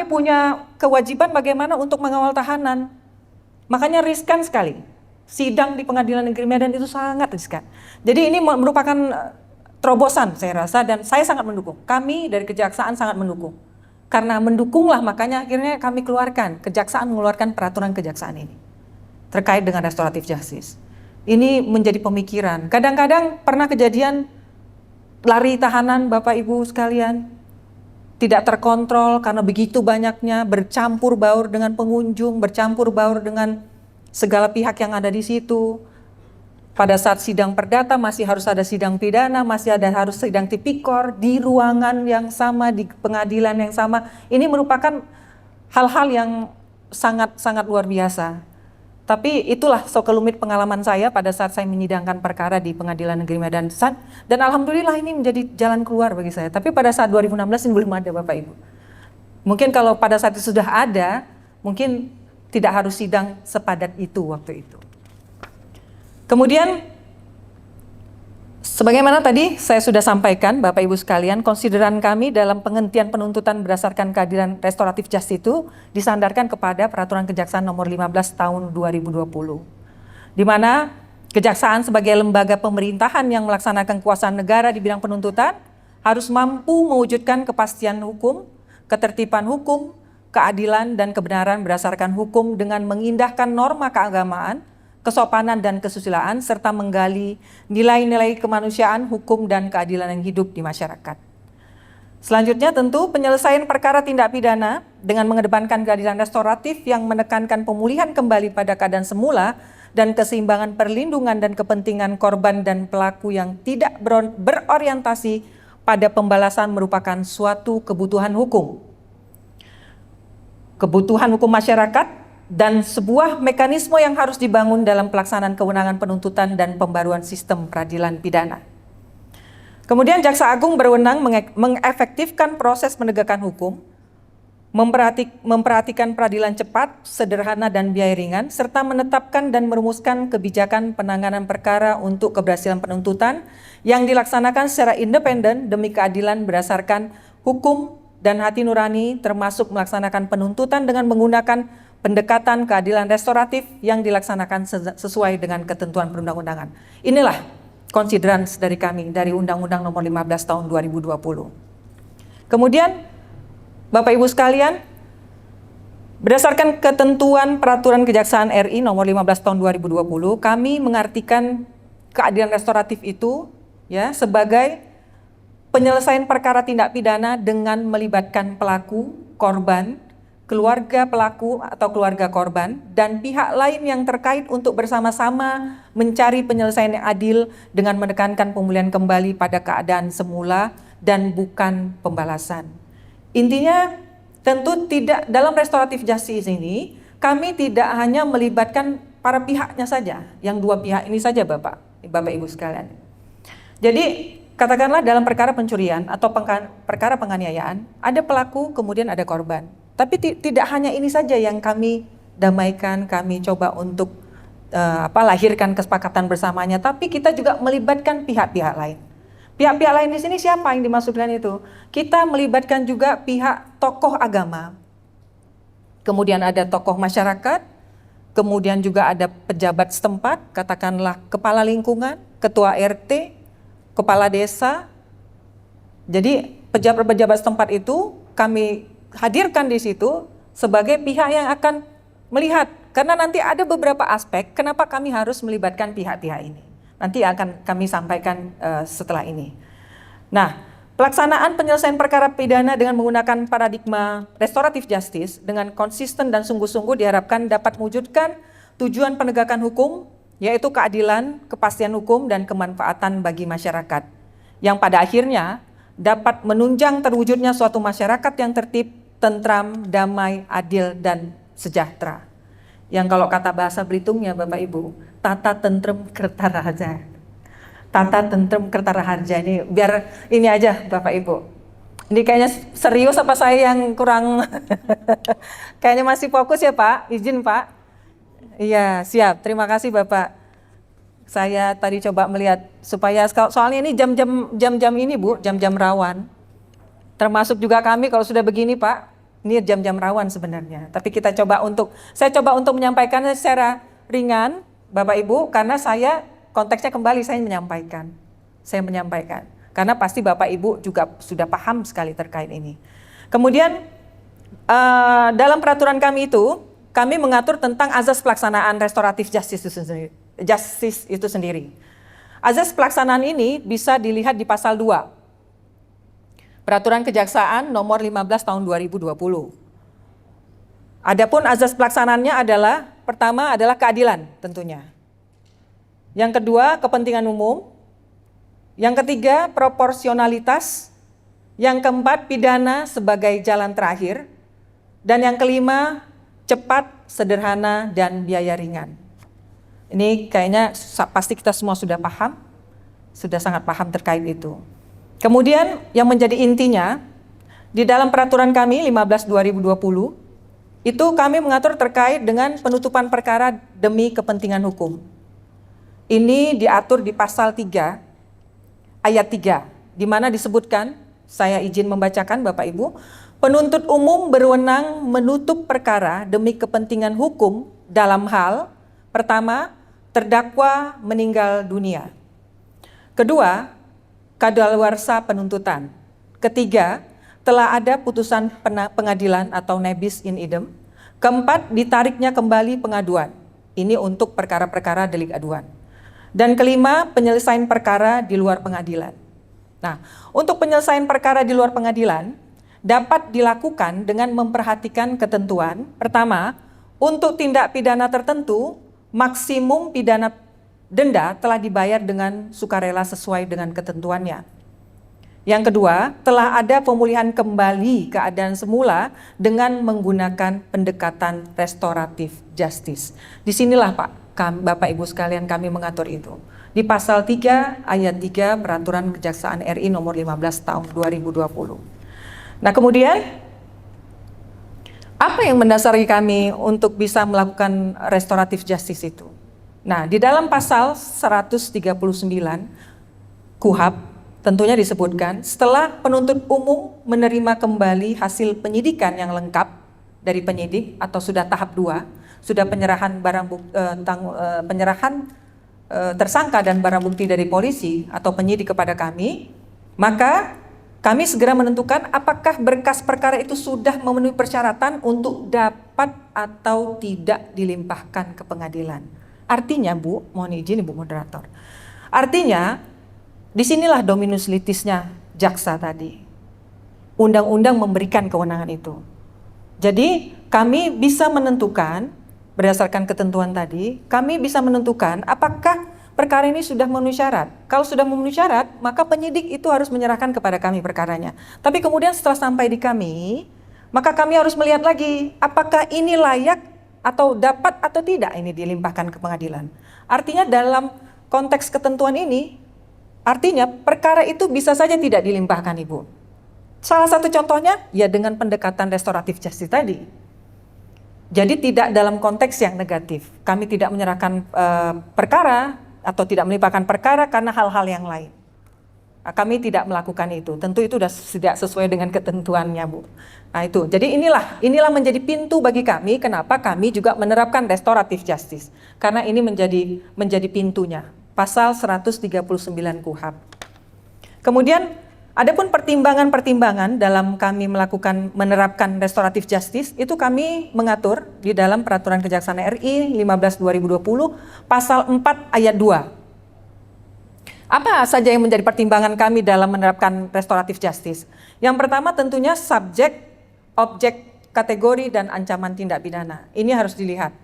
punya kewajiban bagaimana untuk mengawal tahanan. Makanya riskan sekali. Sidang di Pengadilan Negeri Medan itu sangat riskan. Jadi ini merupakan terobosan saya rasa dan saya sangat mendukung. Kami dari Kejaksaan sangat mendukung. Karena mendukunglah makanya akhirnya kami keluarkan, Kejaksaan mengeluarkan peraturan Kejaksaan ini. Terkait dengan restoratif justice. Ini menjadi pemikiran. Kadang-kadang pernah kejadian lari tahanan Bapak Ibu sekalian. Tidak terkontrol karena begitu banyaknya, bercampur baur dengan pengunjung, bercampur baur dengan segala pihak yang ada di situ. Pada saat sidang perdata masih harus ada sidang pidana, masih harus sidang tipikor di ruangan yang sama, di pengadilan yang sama. Ini merupakan hal-hal yang sangat luar biasa. Tapi itulah sekelumit pengalaman saya pada saat saya menyidangkan perkara di Pengadilan Negeri Medan. Dan alhamdulillah ini menjadi jalan keluar bagi saya. Tapi pada saat 2016 ini belum ada Bapak Ibu. Mungkin kalau pada saat itu sudah ada, mungkin tidak harus sidang sepadat itu waktu itu. Kemudian, sebagaimana tadi saya sudah sampaikan Bapak Ibu sekalian, konsideran kami dalam penghentian penuntutan berdasarkan keadilan restoratif justice itu disandarkan kepada Peraturan Kejaksaan Nomor 15 Tahun 2020. Di mana Kejaksaan sebagai lembaga pemerintahan yang melaksanakan kekuasaan negara di bidang penuntutan harus mampu mewujudkan kepastian hukum, ketertiban hukum, keadilan dan kebenaran berdasarkan hukum dengan mengindahkan norma keagamaan, kesopanan dan kesusilaan, serta menggali nilai-nilai kemanusiaan, hukum, dan keadilan yang hidup di masyarakat. Selanjutnya tentu penyelesaian perkara tindak pidana dengan mengedepankan keadilan restoratif yang menekankan pemulihan kembali pada keadaan semula dan keseimbangan perlindungan dan kepentingan korban dan pelaku yang tidak berorientasi pada pembalasan merupakan suatu kebutuhan hukum. Kebutuhan hukum masyarakat dan sebuah mekanisme yang harus dibangun dalam pelaksanaan kewenangan penuntutan dan pembaruan sistem peradilan pidana. Kemudian Jaksa Agung berwenang mengefektifkan proses penegakan hukum, memperhatikan peradilan cepat, sederhana dan biaya ringan, serta menetapkan dan merumuskan kebijakan penanganan perkara untuk keberhasilan penuntutan yang dilaksanakan secara independen demi keadilan berdasarkan hukum dan hati nurani, termasuk melaksanakan penuntutan dengan menggunakan pendekatan keadilan restoratif yang dilaksanakan sesuai dengan ketentuan perundang-undangan. Inilah konsideran dari kami dari Undang-Undang Nomor 15 Tahun 2020. Kemudian Bapak Ibu sekalian, berdasarkan ketentuan Peraturan Kejaksaan RI Nomor 15 Tahun 2020, kami mengartikan keadilan restoratif itu ya sebagai penyelesaian perkara tindak pidana dengan melibatkan pelaku, korban, keluarga pelaku atau keluarga korban, dan pihak lain yang terkait untuk bersama-sama mencari penyelesaian yang adil dengan menekankan pemulihan kembali pada keadaan semula dan bukan pembalasan. Intinya tentu tidak dalam restoratif justice ini, kami tidak hanya melibatkan para pihaknya saja, yang 2 pihak ini saja Bapak Ibu sekalian. Jadi katakanlah dalam perkara pencurian atau perkara penganiayaan, ada pelaku kemudian ada korban. Tapi tidak hanya ini saja yang kami damaikan, kami coba untuk lahirkan kesepakatan bersamanya, tapi kita juga melibatkan pihak-pihak lain. Pihak-pihak lain di sini siapa yang dimaksudkan itu? Kita melibatkan juga pihak tokoh agama. Kemudian ada tokoh masyarakat, kemudian juga ada pejabat setempat, katakanlah kepala lingkungan, ketua RT, kepala desa. Jadi pejabat-pejabat setempat itu kami hadirkan di situ sebagai pihak yang akan melihat. Karena nanti ada beberapa aspek kenapa kami harus melibatkan pihak-pihak ini. Nanti akan kami sampaikan setelah ini. Nah, pelaksanaan penyelesaian perkara pidana dengan menggunakan paradigma restoratif justice dengan konsisten dan sungguh-sungguh diharapkan dapat mewujudkan tujuan penegakan hukum, yaitu keadilan, kepastian hukum, dan kemanfaatan bagi masyarakat, yang pada akhirnya dapat menunjang terwujudnya suatu masyarakat yang tertib, tentram, damai, adil, dan sejahtera. Yang kalau kata bahasa Belitungnya Bapak Ibu, tata tentrem kertaraharja. Tata tentrem kertaraharja ini biar ini aja Bapak Ibu. Ini kayaknya serius apa saya yang kurang? Kayaknya masih fokus ya Pak, izin Pak. Iya siap, terima kasih Bapak. Saya tadi coba melihat supaya soalnya ini jam-jam ini Bu, jam-jam rawan. Termasuk juga kami kalau sudah begini Pak. Ini jam-jam rawan sebenarnya, tapi saya coba untuk menyampaikannya secara ringan, Bapak Ibu, karena saya konteksnya kembali saya menyampaikan, karena pasti Bapak Ibu juga sudah paham sekali terkait ini. Kemudian dalam peraturan kami itu, kami mengatur tentang azas pelaksanaan restoratif justice itu sendiri. Azas pelaksanaan ini bisa dilihat di pasal 2. Peraturan Kejaksaan nomor 15 tahun 2020. Adapun azas pelaksanaannya adalah, pertama adalah keadilan tentunya. Yang kedua, kepentingan umum. Yang ketiga, proporsionalitas. Yang keempat, pidana sebagai jalan terakhir. Dan yang kelima, cepat, sederhana, dan biaya ringan. Ini kayaknya pasti kita semua sudah paham, sudah sangat paham terkait itu. Kemudian yang menjadi intinya, di dalam peraturan kami 15/2020, itu kami mengatur terkait dengan penutupan perkara demi kepentingan hukum. Ini diatur di pasal 3, ayat 3, di mana disebutkan, saya izin membacakan Bapak Ibu, penuntut umum berwenang menutup perkara demi kepentingan hukum dalam hal, pertama, terdakwa meninggal dunia. Kedua, kadaluarsa penuntutan. Ketiga, telah ada putusan pengadilan atau nebis in idem. Keempat, ditariknya kembali pengaduan. Ini untuk perkara-perkara delik aduan. Dan kelima, penyelesaian perkara di luar pengadilan. Nah, untuk penyelesaian perkara di luar pengadilan dapat dilakukan dengan memperhatikan ketentuan. Pertama, untuk tindak pidana tertentu, maksimum pidana denda telah dibayar dengan sukarela sesuai dengan ketentuannya. Yang kedua, telah ada pemulihan kembali keadaan semula dengan menggunakan pendekatan restoratif justice. Disinilah Bapak Ibu sekalian kami mengatur itu. Di pasal 3 ayat 3 Peraturan Kejaksaan RI nomor 15 tahun 2020. Nah kemudian, apa yang mendasari kami untuk bisa melakukan restoratif justice itu? Nah, di dalam pasal 139 KUHP tentunya disebutkan setelah penuntut umum menerima kembali hasil penyidikan yang lengkap dari penyidik atau sudah tahap 2, sudah penyerahan tersangka dan barang bukti dari polisi atau penyidik kepada kami, maka kami segera menentukan apakah berkas perkara itu sudah memenuhi persyaratan untuk dapat atau tidak dilimpahkan ke pengadilan. Artinya Bu, mohon izin Ibu Moderator. Artinya, disinilah dominus litisnya jaksa tadi. Undang-undang memberikan kewenangan itu. Jadi, kami bisa menentukan, berdasarkan ketentuan tadi, kami bisa menentukan apakah perkara ini sudah memenuhi syarat. Kalau sudah memenuhi syarat, maka penyidik itu harus menyerahkan kepada kami perkaranya. Tapi kemudian setelah sampai di kami, maka kami harus melihat lagi, apakah ini layak atau dapat atau tidak ini dilimpahkan ke pengadilan. Artinya dalam konteks ketentuan ini, artinya perkara itu bisa saja tidak dilimpahkan Ibu. Salah satu contohnya ya dengan pendekatan restoratif justice tadi. Jadi tidak dalam konteks yang negatif. Kami tidak menyerahkan perkara atau tidak melimpahkan perkara karena hal-hal yang lain. Nah, kami tidak melakukan itu. Tentu itu sudah tidak sesuai dengan ketentuannya, Bu. Nah, itu. Jadi inilah menjadi pintu bagi kami kenapa kami juga menerapkan restoratif justice. Karena ini menjadi pintunya. Pasal 139 KUHP. Kemudian adapun pertimbangan-pertimbangan dalam kami menerapkan restoratif justice itu kami mengatur di dalam Peraturan Kejaksaan RI 15/2020 pasal 4 ayat 2. Apa saja yang menjadi pertimbangan kami dalam menerapkan restoratif justice? Yang pertama tentunya subjek, objek, kategori, dan ancaman tindak pidana. Ini harus dilihat.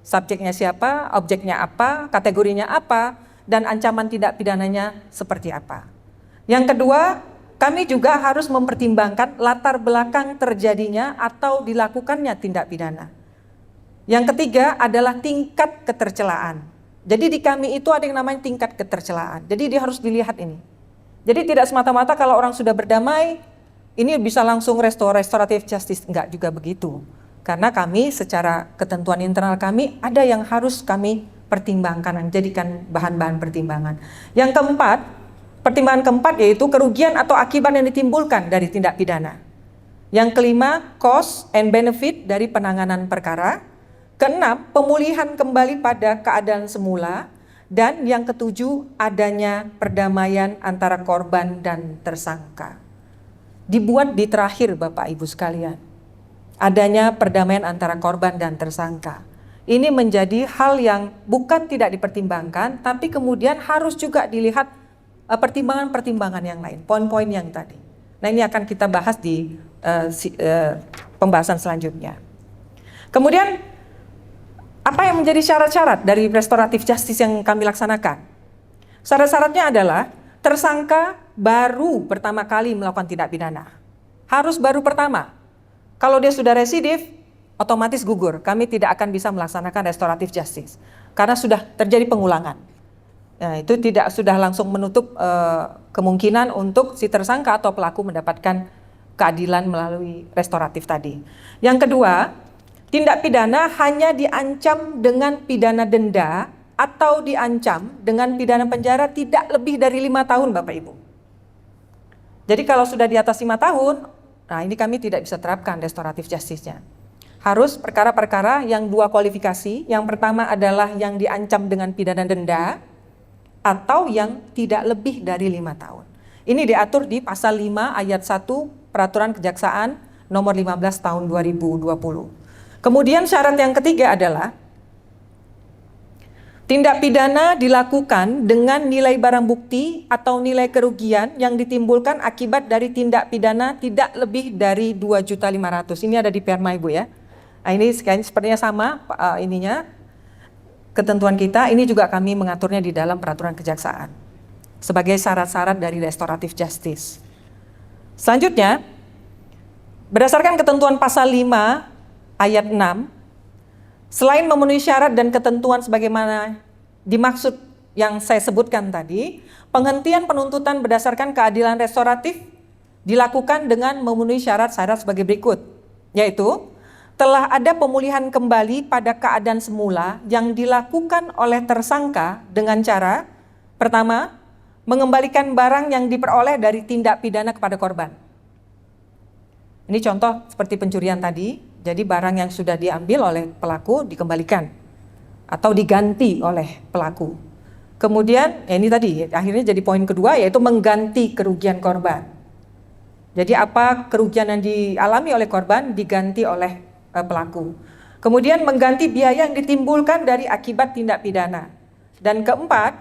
Subjeknya siapa, objeknya apa, kategorinya apa, dan ancaman tindak pidananya seperti apa. Yang kedua, kami juga harus mempertimbangkan latar belakang terjadinya atau dilakukannya tindak pidana. Yang ketiga adalah tingkat ketercelaan. Jadi di kami itu ada yang namanya tingkat ketercelaan. Jadi dia harus dilihat ini. Jadi tidak semata-mata kalau orang sudah berdamai, ini bisa langsung restoratif justice. Enggak juga begitu. Karena kami secara ketentuan internal kami ada yang harus kami pertimbangkan, jadikan bahan-bahan pertimbangan. Yang keempat, pertimbangan keempat yaitu kerugian atau akibat yang ditimbulkan dari tindak pidana. Yang kelima, cost and benefit dari penanganan perkara. Keenam, pemulihan kembali pada keadaan semula. Dan yang ketujuh, adanya perdamaian antara korban dan tersangka. Dibuat di terakhir Bapak Ibu sekalian. Adanya perdamaian antara korban dan tersangka. Ini menjadi hal yang bukan tidak dipertimbangkan, tapi kemudian harus juga dilihat pertimbangan-pertimbangan yang lain, poin-poin yang tadi. Nah, ini akan kita bahas di pembahasan selanjutnya. Kemudian, apa yang menjadi syarat-syarat dari restoratif justice yang kami laksanakan? Syarat-syaratnya adalah tersangka baru pertama kali melakukan tindak pidana. Harus baru pertama. Kalau dia sudah residif, otomatis gugur. Kami tidak akan bisa melaksanakan restoratif justice. Karena sudah terjadi pengulangan. Nah, itu sudah langsung menutup kemungkinan untuk si tersangka atau pelaku mendapatkan keadilan melalui restoratif tadi. Yang kedua, tindak pidana hanya diancam dengan pidana denda atau diancam dengan pidana penjara tidak lebih dari 5 tahun Bapak Ibu. Jadi kalau sudah di atas 5 tahun, nah ini kami tidak bisa terapkan restoratif justice-nya. Harus perkara-perkara yang dua kualifikasi. Yang pertama adalah yang diancam dengan pidana denda atau yang tidak lebih dari 5 tahun. Ini diatur di pasal 5 ayat 1 Peraturan Kejaksaan nomor 15 tahun 2020. Kemudian syarat yang ketiga adalah tindak pidana dilakukan dengan nilai barang bukti atau nilai kerugian yang ditimbulkan akibat dari tindak pidana tidak lebih dari 2.500.000. Ini ada di Perma Ibu ya. Nah, ini sepertinya sama ketentuan kita. Ini juga kami mengaturnya di dalam peraturan kejaksaan sebagai syarat-syarat dari restoratif justice. Selanjutnya, berdasarkan ketentuan pasal 5 ayat 6, selain memenuhi syarat dan ketentuan sebagaimana dimaksud yang saya sebutkan tadi, penghentian penuntutan berdasarkan keadilan restoratif dilakukan dengan memenuhi syarat-syarat sebagai berikut, yaitu telah ada pemulihan kembali pada keadaan semula yang dilakukan oleh tersangka dengan cara, pertama, mengembalikan barang yang diperoleh dari tindak pidana kepada korban. Ini contoh seperti pencurian tadi. Jadi barang yang sudah diambil oleh pelaku dikembalikan atau diganti oleh pelaku. Kemudian ini tadi akhirnya jadi poin kedua yaitu mengganti kerugian korban. Jadi apa kerugian yang dialami oleh korban diganti oleh pelaku. Kemudian mengganti biaya yang ditimbulkan dari akibat tindak pidana. Dan keempat,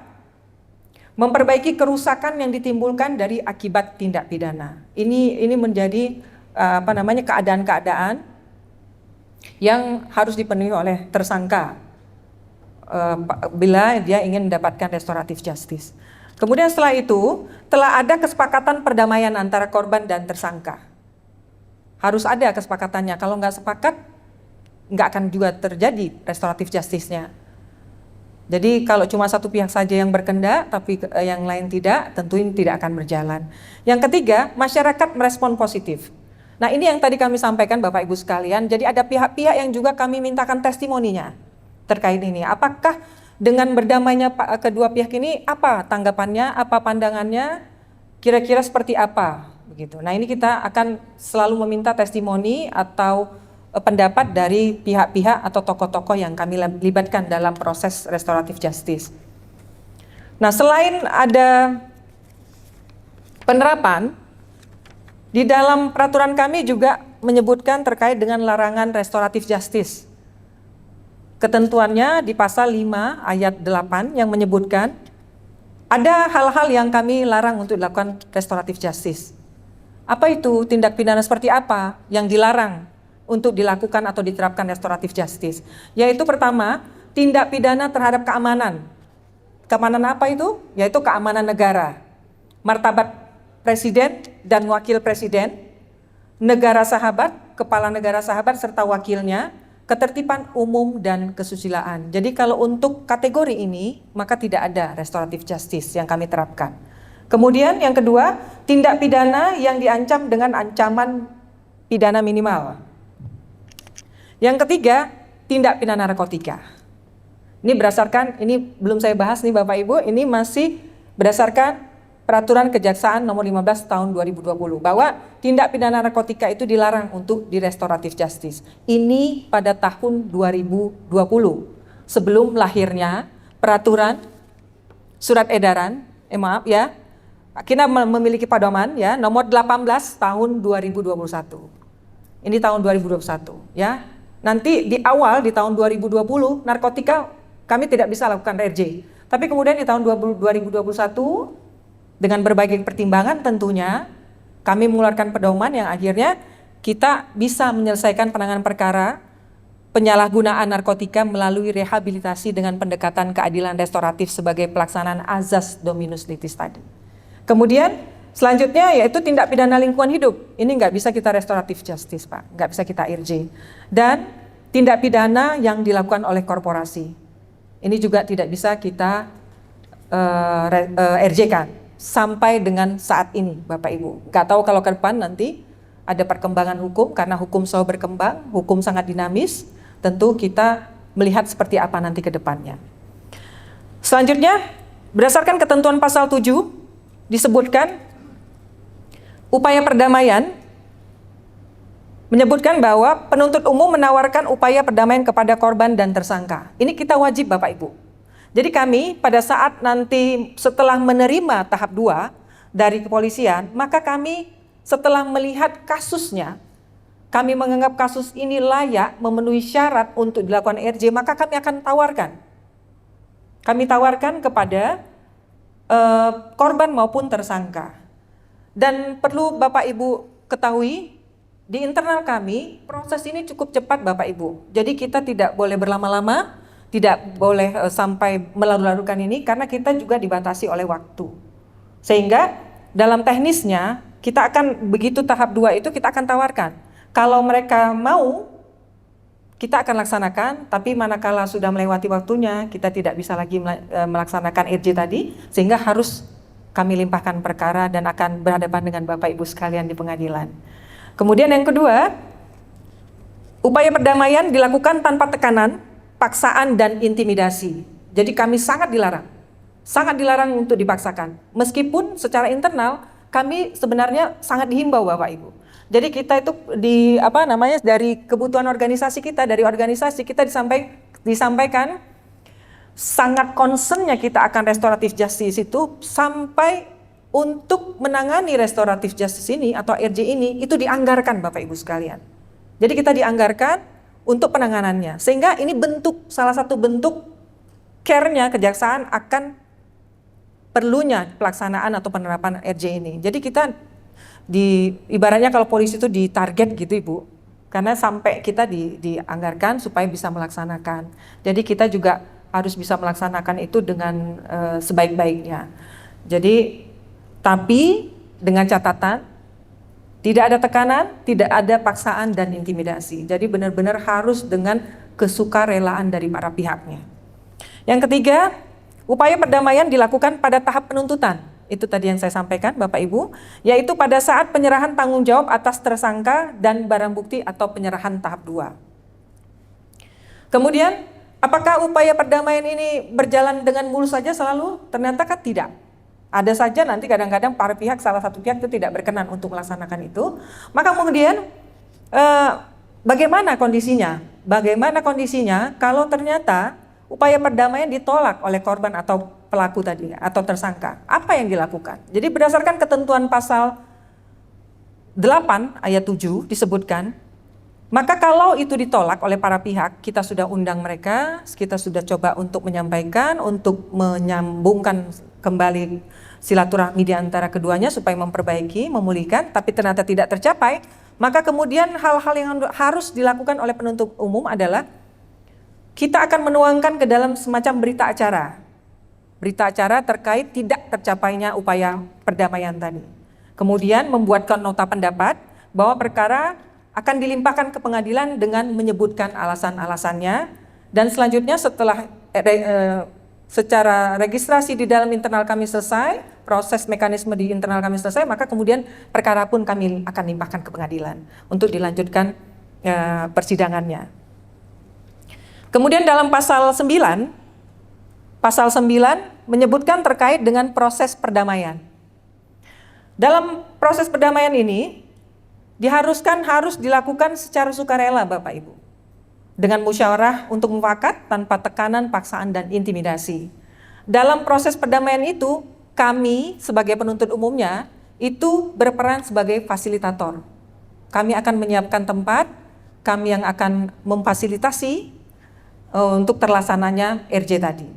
memperbaiki kerusakan yang ditimbulkan dari akibat tindak pidana. Ini menjadi keadaan-keadaan yang harus dipenuhi oleh tersangka bila dia ingin mendapatkan restoratif justice. Kemudian setelah itu telah ada kesepakatan perdamaian antara korban dan tersangka. Harus ada kesepakatannya. Kalau nggak sepakat, nggak akan juga terjadi restoratif justice-nya. Jadi kalau cuma satu pihak saja yang berkendak, tapi yang lain tidak, tentu ini tidak akan berjalan. Yang ketiga, masyarakat merespon positif. Nah, ini yang tadi kami sampaikan Bapak Ibu sekalian, jadi ada pihak-pihak yang juga kami mintakan testimoninya terkait ini. Apakah dengan berdamainya kedua pihak ini, apa tanggapannya, apa pandangannya, kira-kira seperti apa begitu. Nah, ini kita akan selalu meminta testimoni atau pendapat dari pihak-pihak atau tokoh-tokoh yang kami libatkan dalam proses restoratif justice. Nah, selain ada penerapan, di dalam peraturan kami juga menyebutkan terkait dengan larangan restoratif justice. Ketentuannya di pasal 5 ayat 8 yang menyebutkan ada hal-hal yang kami larang untuk dilakukan restoratif justice. Apa itu? Tindak pidana seperti apa yang dilarang untuk dilakukan atau diterapkan restoratif justice? Yaitu pertama, tindak pidana terhadap keamanan. Keamanan apa itu? Yaitu keamanan negara, martabat presiden dan wakil presiden, negara sahabat, kepala negara sahabat serta wakilnya, ketertiban umum dan kesusilaan. Jadi kalau untuk kategori ini, maka tidak ada restoratif justice yang kami terapkan. Kemudian yang kedua, tindak pidana yang diancam dengan ancaman pidana minimal. Yang ketiga, tindak pidana narkotika. Ini berdasarkan, ini belum saya bahas nih Bapak Ibu, ini masih berdasarkan Peraturan Kejaksaan nomor 15 tahun 2020 bahwa tindak pidana narkotika itu dilarang untuk di restoratif justice. Ini pada tahun 2020 sebelum lahirnya peraturan surat edaran, kita memiliki pedoman ya nomor 18 tahun 2021. Ini tahun 2021 ya. Nanti di awal di tahun 2020 narkotika kami tidak bisa lakukan RJ. Tapi kemudian di tahun 2021 dengan berbagai pertimbangan tentunya kami mengeluarkan pedoman yang akhirnya kita bisa menyelesaikan penanganan perkara penyalahgunaan narkotika melalui rehabilitasi dengan pendekatan keadilan restoratif sebagai pelaksanaan azas dominus litis tadi. Kemudian selanjutnya yaitu tindak pidana lingkungan hidup. Ini nggak bisa kita restoratif justice Pak, nggak bisa kita RJ. Dan tindak pidana yang dilakukan oleh korporasi. Ini juga tidak bisa kita RJ-kan sampai dengan saat ini Bapak Ibu. Nggak tahu kalau ke depan nanti ada perkembangan hukum, karena hukum selalu berkembang, hukum sangat dinamis, tentu kita melihat seperti apa nanti ke depannya. Selanjutnya, berdasarkan ketentuan pasal 7, disebutkan upaya perdamaian, menyebutkan bahwa penuntut umum menawarkan upaya perdamaian kepada korban dan tersangka. Ini kita wajib Bapak Ibu. Jadi kami pada saat nanti setelah menerima tahap 2 dari kepolisian, maka kami setelah melihat kasusnya, kami menganggap kasus ini layak memenuhi syarat untuk dilakukan RJ, maka kami akan tawarkan. Kami tawarkan kepada korban maupun tersangka. Dan perlu Bapak Ibu ketahui, di internal kami proses ini cukup cepat Bapak Ibu. Jadi kita tidak boleh berlama-lama, tidak boleh sampai melarut-larutkan ini karena kita juga dibatasi oleh waktu. Sehingga dalam teknisnya kita akan begitu tahap 2 itu kita akan tawarkan. Kalau mereka mau, kita akan laksanakan, tapi manakala sudah melewati waktunya, kita tidak bisa lagi melaksanakan RJ tadi, sehingga harus kami limpahkan perkara dan akan berhadapan dengan Bapak Ibu sekalian di pengadilan. Kemudian yang kedua, upaya perdamaian dilakukan tanpa tekanan, paksaan dan intimidasi. Jadi kami sangat dilarang untuk dipaksakan. Meskipun secara internal kami sebenarnya sangat dihimbau Bapak Ibu. Jadi kita itu dari kebutuhan organisasi kita, disampaikan sangat concernnya kita akan restoratif justice itu sampai untuk menangani restoratif justice ini atau RJ ini itu dianggarkan Bapak Ibu sekalian. Jadi kita dianggarkan untuk penanganannya, sehingga ini salah satu bentuk care-nya kejaksaan akan perlunya pelaksanaan atau penerapan RJ ini. Jadi kita ibaratnya kalau polisi itu ditarget gitu Ibu, karena sampai kita dianggarkan supaya bisa melaksanakan. Jadi kita juga harus bisa melaksanakan itu dengan sebaik-baiknya. Jadi tapi dengan catatan tidak ada tekanan, tidak ada paksaan dan intimidasi. Jadi benar-benar harus dengan kesukarelaan dari para pihaknya. Yang ketiga, upaya perdamaian dilakukan pada tahap penuntutan. Itu tadi yang saya sampaikan Bapak Ibu, yaitu pada saat penyerahan tanggung jawab atas tersangka dan barang bukti atau penyerahan tahap 2. Kemudian, apakah upaya perdamaian ini berjalan dengan mulus saja selalu? Ternyata kan tidak. Ada saja nanti kadang-kadang para pihak, salah satu pihak itu tidak berkenan untuk melaksanakan itu. Maka kemudian bagaimana kondisinya? Bagaimana kondisinya kalau ternyata upaya perdamaian ditolak oleh korban atau pelaku tadi atau tersangka? Apa yang dilakukan? Jadi berdasarkan ketentuan pasal 8 ayat 7 disebutkan, maka kalau itu ditolak oleh para pihak, kita sudah undang mereka, kita sudah coba untuk menyampaikan, untuk menyambungkan kembali silaturahmi di antara keduanya supaya memperbaiki, memulihkan, tapi ternyata tidak tercapai, maka kemudian hal-hal yang harus dilakukan oleh penuntut umum adalah kita akan menuangkan ke dalam semacam berita acara. Berita acara terkait tidak tercapainya upaya perdamaian tadi. Kemudian membuatkan nota pendapat bahwa perkara akan dilimpahkan ke pengadilan dengan menyebutkan alasan-alasannya, dan selanjutnya setelah secara registrasi di dalam internal kami selesai, proses mekanisme di internal kami selesai, maka kemudian perkara pun kami akan limpahkan ke pengadilan untuk dilanjutkan persidangannya. Kemudian dalam pasal 9 menyebutkan terkait dengan proses perdamaian. Dalam proses perdamaian ini harus dilakukan secara sukarela Bapak Ibu, dengan musyawarah untuk mufakat tanpa tekanan, paksaan, dan intimidasi. Dalam proses perdamaian itu, kami sebagai penuntut umumnya itu berperan sebagai fasilitator. Kami akan menyiapkan tempat, kami yang akan memfasilitasi untuk terlaksananya RJ tadi.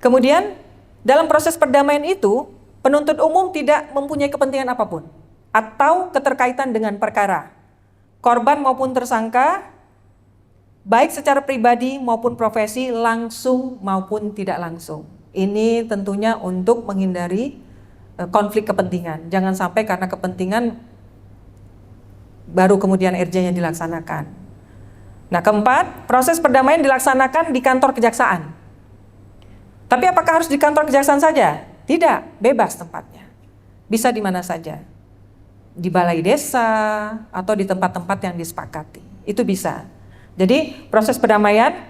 Kemudian dalam proses perdamaian itu, penuntut umum tidak mempunyai kepentingan apapun atau keterkaitan dengan perkara. Korban maupun tersangka, baik secara pribadi maupun profesi, langsung maupun tidak langsung. Ini tentunya untuk menghindari konflik kepentingan. Jangan sampai karena kepentingan baru kemudian RJ-nya dilaksanakan. Nah, keempat, proses perdamaian dilaksanakan di kantor kejaksaan. Tapi apakah harus di kantor kejaksaan saja? Tidak, bebas tempatnya. Bisa di mana saja. Di balai desa atau di tempat-tempat yang disepakati. Itu bisa. Jadi proses perdamaian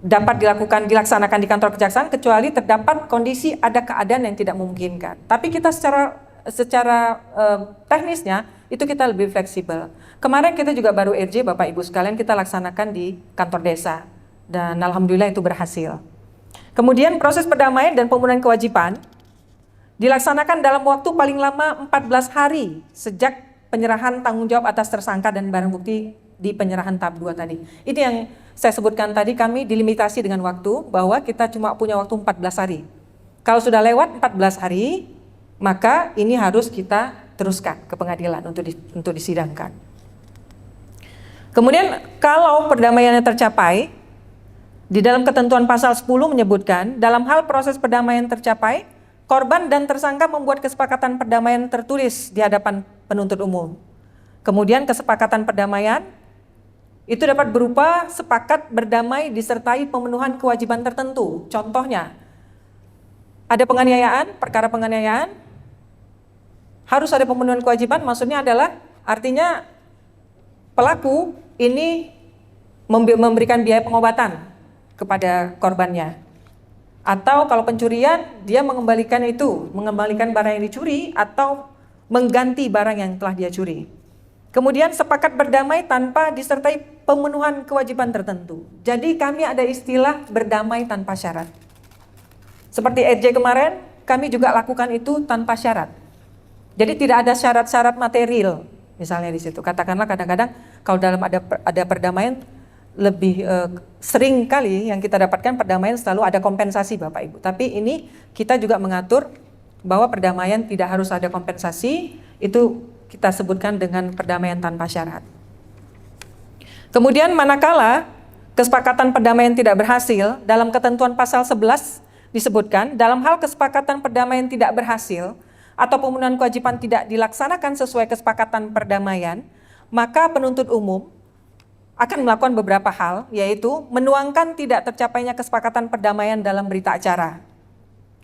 dapat dilaksanakan di kantor kejaksaan kecuali terdapat kondisi ada keadaan yang tidak memungkinkan. Tapi kita secara teknisnya itu kita lebih fleksibel. Kemarin kita juga baru RJ Bapak Ibu sekalian kita laksanakan di kantor desa dan alhamdulillah itu berhasil. Kemudian proses perdamaian dan pemenuhan kewajiban dilaksanakan dalam waktu paling lama 14 hari sejak penyerahan tanggung jawab atas tersangka dan barang bukti di penyerahan tahap 2 tadi. Ini yang saya sebutkan tadi, kami dilimitasi dengan waktu bahwa kita cuma punya waktu 14 hari. Kalau sudah lewat 14 hari, maka ini harus kita teruskan ke pengadilan untuk disidangkan. Kemudian kalau perdamaiannya tercapai, di dalam ketentuan pasal 10 menyebutkan, dalam hal proses perdamaian tercapai, korban dan tersangka membuat kesepakatan perdamaian tertulis di hadapan penuntut umum. Kemudian kesepakatan perdamaian itu dapat berupa sepakat berdamai disertai pemenuhan kewajiban tertentu. Contohnya, ada penganiayaan, perkara penganiayaan, harus ada pemenuhan kewajiban, maksudnya adalah artinya pelaku ini memberikan biaya pengobatan kepada korbannya. Atau kalau pencurian, dia mengembalikan barang yang dicuri atau mengganti barang yang telah dia curi. Kemudian sepakat berdamai tanpa disertai pemenuhan kewajiban tertentu. Jadi kami ada istilah berdamai tanpa syarat. Seperti RJ kemarin, kami juga lakukan itu tanpa syarat. Jadi tidak ada syarat-syarat material, misalnya di situ. Katakanlah kadang-kadang kalau dalam ada perdamaian, lebih sering kali yang kita dapatkan perdamaian selalu ada kompensasi Bapak Ibu. Tapi ini kita juga mengatur bahwa perdamaian tidak harus ada kompensasi, itu kita sebutkan dengan perdamaian tanpa syarat. Kemudian manakala kesepakatan perdamaian tidak berhasil, dalam ketentuan pasal 11 disebutkan, dalam hal kesepakatan perdamaian tidak berhasil atau pemenuhan kewajiban tidak dilaksanakan sesuai kesepakatan perdamaian, maka penuntut umum akan melakukan beberapa hal, yaitu menuangkan tidak tercapainya kesepakatan perdamaian dalam berita acara.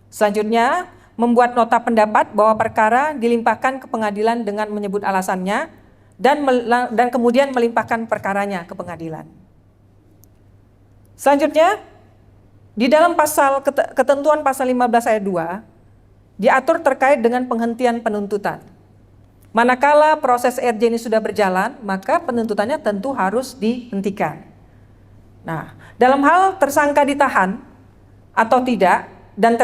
Selanjutnya, membuat nota pendapat bahwa perkara dilimpahkan ke pengadilan dengan menyebut alasannya dan kemudian melimpahkan perkaranya ke pengadilan. Selanjutnya, Di dalam ketentuan pasal 15 ayat 2 diatur terkait dengan penghentian penuntutan. Manakala proses RJ ini sudah berjalan, maka penuntutannya tentu harus dihentikan. Nah, dalam hal tersangka ditahan atau tidak dan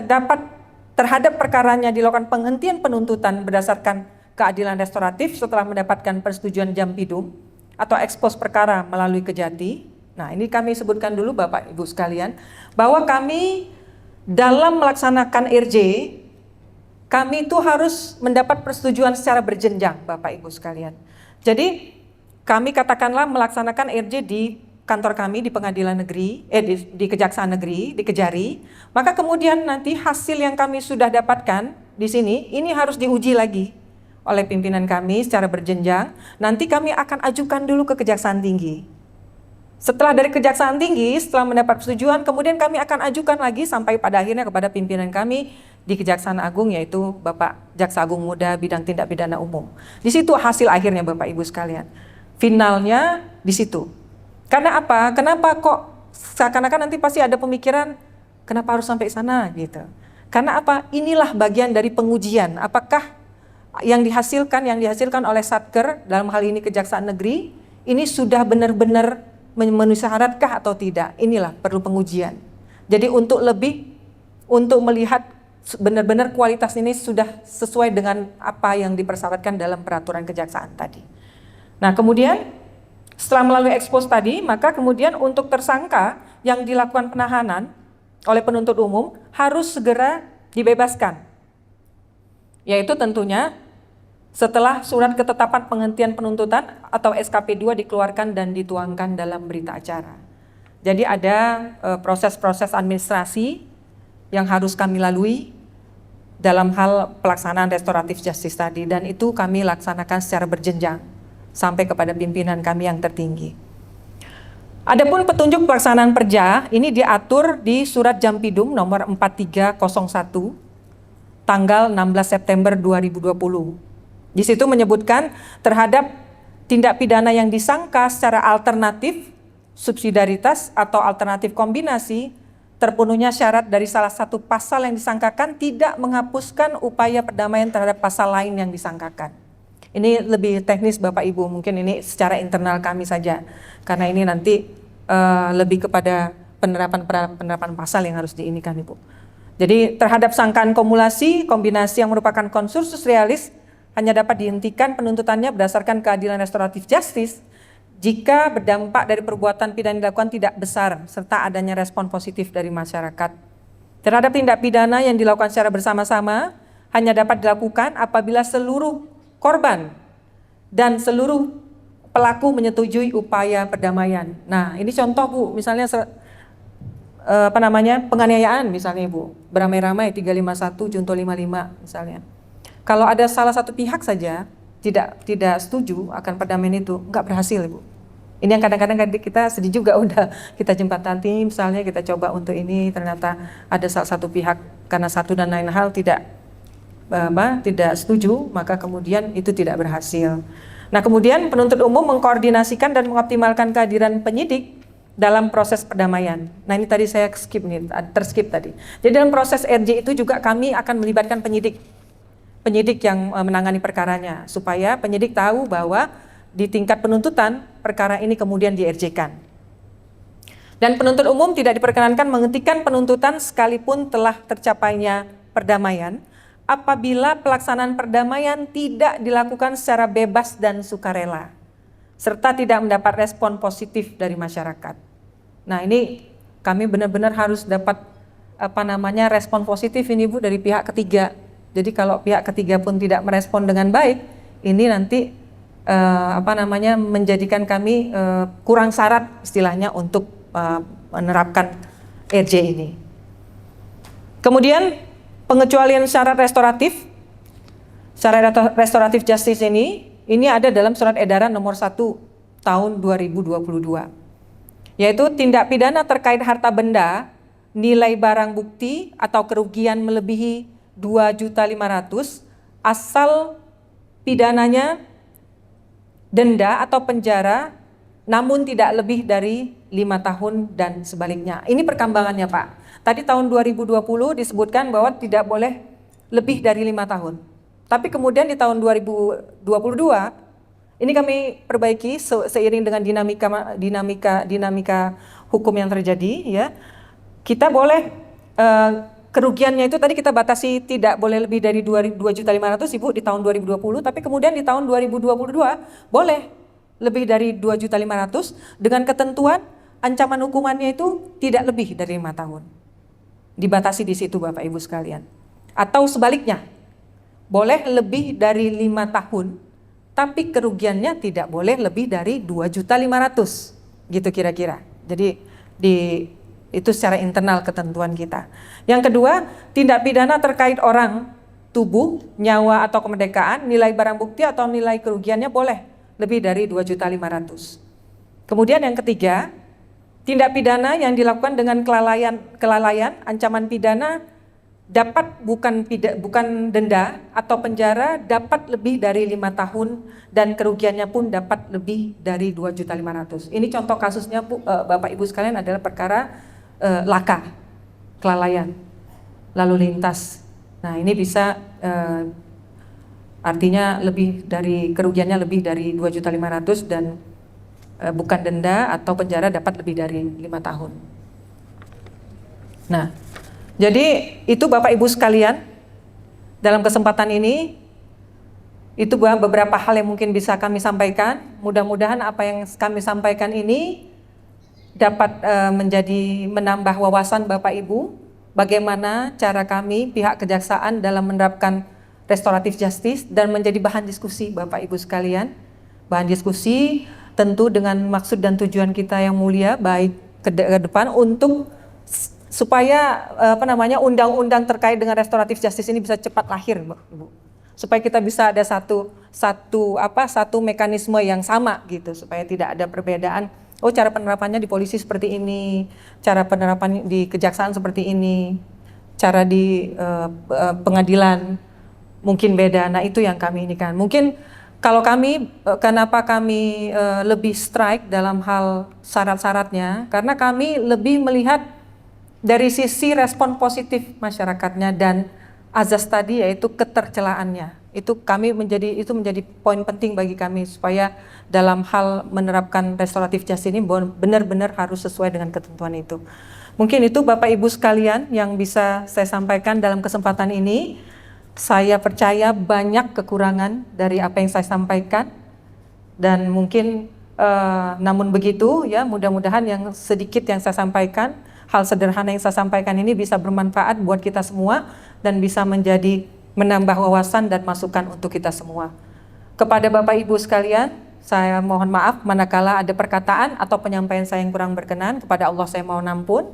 terhadap perkaranya dilakukan penghentian penuntutan berdasarkan keadilan restoratif setelah mendapatkan persetujuan Jampidum atau ekspos perkara melalui Kejati. Nah, ini kami sebutkan dulu Bapak Ibu sekalian, bahwa kami dalam melaksanakan RJ, kami itu harus mendapat persetujuan secara berjenjang Bapak Ibu sekalian. Jadi kami katakanlah melaksanakan RJ di kantor kami di pengadilan negeri, di Kejaksaan Negeri, di Kejari, maka kemudian nanti hasil yang kami sudah dapatkan di sini, ini harus diuji lagi oleh pimpinan kami secara berjenjang. Nanti kami akan ajukan dulu ke Kejaksaan Tinggi. Setelah dari Kejaksaan Tinggi, setelah mendapat persetujuan, kemudian kami akan ajukan lagi sampai pada akhirnya kepada pimpinan kami di Kejaksaan Agung, yaitu Bapak Jaksa Agung Muda Bidang Tindak Pidana Umum. Di situ hasil akhirnya Bapak Ibu sekalian. Finalnya di situ. Karena apa? Kenapa kok seakan-akan nanti pasti ada pemikiran, kenapa harus sampai sana gitu. Karena apa? Inilah bagian dari pengujian. Apakah yang dihasilkan oleh Satker, dalam hal ini Kejaksaan Negeri, ini sudah benar-benar memenuhi syaratkah atau tidak? Inilah perlu pengujian. Jadi untuk melihat benar-benar kualitas ini sudah sesuai dengan apa yang dipersyaratkan dalam peraturan kejaksaan tadi. Nah, kemudian setelah melalui ekspos tadi, maka kemudian untuk tersangka yang dilakukan penahanan oleh penuntut umum harus segera dibebaskan. Yaitu tentunya setelah surat ketetapan penghentian penuntutan atau SKP 2 dikeluarkan dan dituangkan dalam berita acara. Jadi ada proses-proses administrasi yang harus kami lalui dalam hal pelaksanaan restoratif justice tadi, dan itu kami laksanakan secara berjenjang sampai kepada pimpinan kami yang tertinggi. Adapun petunjuk pelaksanaan perja ini diatur di Surat Jampidum nomor 4301 tanggal 16 September 2020. Di situ menyebutkan terhadap tindak pidana yang disangka secara alternatif, subsidiaritas atau alternatif kombinasi, terpenuhnya syarat dari salah satu pasal yang disangkakan tidak menghapuskan upaya perdamaian terhadap pasal lain yang disangkakan. Ini lebih teknis Bapak Ibu, mungkin ini secara internal kami saja, karena ini nanti lebih kepada penerapan pasal yang harus diinikan Ibu. Jadi terhadap sangkaan kumulasi, kombinasi yang merupakan konsensus realis, hanya dapat dihentikan penuntutannya berdasarkan keadilan restoratif justice jika berdampak dari perbuatan pidana dilakukan tidak besar serta adanya respon positif dari masyarakat. Terhadap tindak pidana yang dilakukan secara bersama-sama hanya dapat dilakukan apabila seluruh korban dan seluruh pelaku menyetujui upaya perdamaian. Nah, ini contoh Bu, misalnya penganiayaan misalnya Bu, beramai-ramai 351 junto 55 misalnya. Kalau ada salah satu pihak saja tidak setuju akan perdamaian itu, nggak berhasil Ibu. Ini yang kadang-kadang kita sedih juga, udah kita jembatani misalnya, kita coba untuk ini, ternyata ada salah satu pihak karena satu dan lain hal tidak setuju, maka kemudian itu tidak berhasil. Nah, kemudian penuntut umum mengkoordinasikan dan mengoptimalkan kehadiran penyidik dalam proses perdamaian. Nah, ini tadi saya terskip tadi. Jadi dalam proses RJ itu juga kami akan melibatkan penyidik yang menangani perkaranya, supaya penyidik tahu bahwa di tingkat penuntutan perkara ini kemudian di-RJ-kan. Dan penuntut umum tidak diperkenankan menghentikan penuntutan sekalipun telah tercapainya perdamaian apabila pelaksanaan perdamaian tidak dilakukan secara bebas dan sukarela serta tidak mendapat respon positif dari masyarakat. Nah, ini kami benar-benar harus dapat respon positif ini Bu dari pihak ketiga. Jadi kalau pihak ketiga pun tidak merespon dengan baik, ini nanti menjadikan kami kurang syarat istilahnya untuk menerapkan RJ ini. Kemudian pengecualian syarat restoratif justice ini ada dalam surat edaran nomor 1 tahun 2022, yaitu tindak pidana terkait harta benda, nilai barang bukti atau kerugian melebihi 2.500.000 asal pidananya denda atau penjara namun tidak lebih dari 5 tahun dan sebaliknya. Ini perkembangannya Pak. Tadi tahun 2020 disebutkan bahwa tidak boleh lebih dari 5 tahun. Tapi kemudian di tahun 2022 ini kami perbaiki seiring dengan dinamika hukum yang terjadi ya. Kita boleh kerugiannya itu tadi kita batasi tidak boleh lebih dari 2.500.000 Ibu di tahun 2020, tapi kemudian di tahun 2022 boleh lebih dari 2.500.000 dengan ketentuan ancaman hukumannya itu tidak lebih dari 5 tahun. Dibatasi di situ Bapak Ibu sekalian. Atau sebaliknya, boleh lebih dari 5 tahun, tapi kerugiannya tidak boleh lebih dari 2.500.000 gitu kira-kira. Jadi itu secara internal ketentuan kita. Yang kedua, tindak pidana terkait orang, tubuh, nyawa atau kemerdekaan, nilai barang bukti atau nilai kerugiannya boleh lebih dari 2.500.000. Kemudian yang ketiga, tindak pidana yang dilakukan dengan kelalaian, ancaman pidana dapat bukan denda atau penjara dapat lebih dari 5 tahun dan kerugiannya pun dapat lebih dari 2.500.000. Ini contoh kasusnya Bapak Ibu sekalian adalah perkara laka, kelalaian, lalu lintas. Nah ini bisa artinya lebih dari kerugiannya lebih dari 2.500.000 dan bukan denda atau penjara dapat lebih dari 5 tahun. Nah, jadi itu Bapak Ibu sekalian, dalam kesempatan ini itu beberapa hal yang mungkin bisa kami sampaikan. Mudah-mudahan apa yang kami sampaikan ini dapat menambah wawasan Bapak Ibu bagaimana cara kami pihak kejaksaan dalam menerapkan restoratif justice dan menjadi bahan diskusi Bapak Ibu sekalian. Bahan diskusi tentu dengan maksud dan tujuan kita yang mulia baik ke depan untuk supaya undang-undang terkait dengan restoratif justice ini bisa cepat lahir Bu. Supaya kita bisa ada satu mekanisme yang sama gitu, supaya tidak ada perbedaan. Oh, cara penerapannya di polisi seperti ini, cara penerapan di kejaksaan seperti ini, cara di pengadilan mungkin beda. Nah, itu yang kami ini kan. Mungkin kalau kami, kenapa kami lebih strike dalam hal syarat-syaratnya, karena kami lebih melihat dari sisi respon positif masyarakatnya dan azas tadi yaitu ketercelaannya. Itu menjadi poin penting bagi kami supaya dalam hal menerapkan restoratif justice ini benar-benar harus sesuai dengan ketentuan itu. Mungkin itu Bapak Ibu sekalian yang bisa saya sampaikan dalam kesempatan ini. Saya percaya banyak kekurangan dari apa yang saya sampaikan dan mungkin namun begitu ya, mudah-mudahan yang sedikit yang saya sampaikan, hal sederhana yang saya sampaikan ini bisa bermanfaat buat kita semua dan bisa menambah wawasan dan masukan untuk kita semua. Kepada Bapak Ibu sekalian, saya mohon maaf manakala ada perkataan atau penyampaian saya yang kurang berkenan, kepada Allah saya mohon ampun.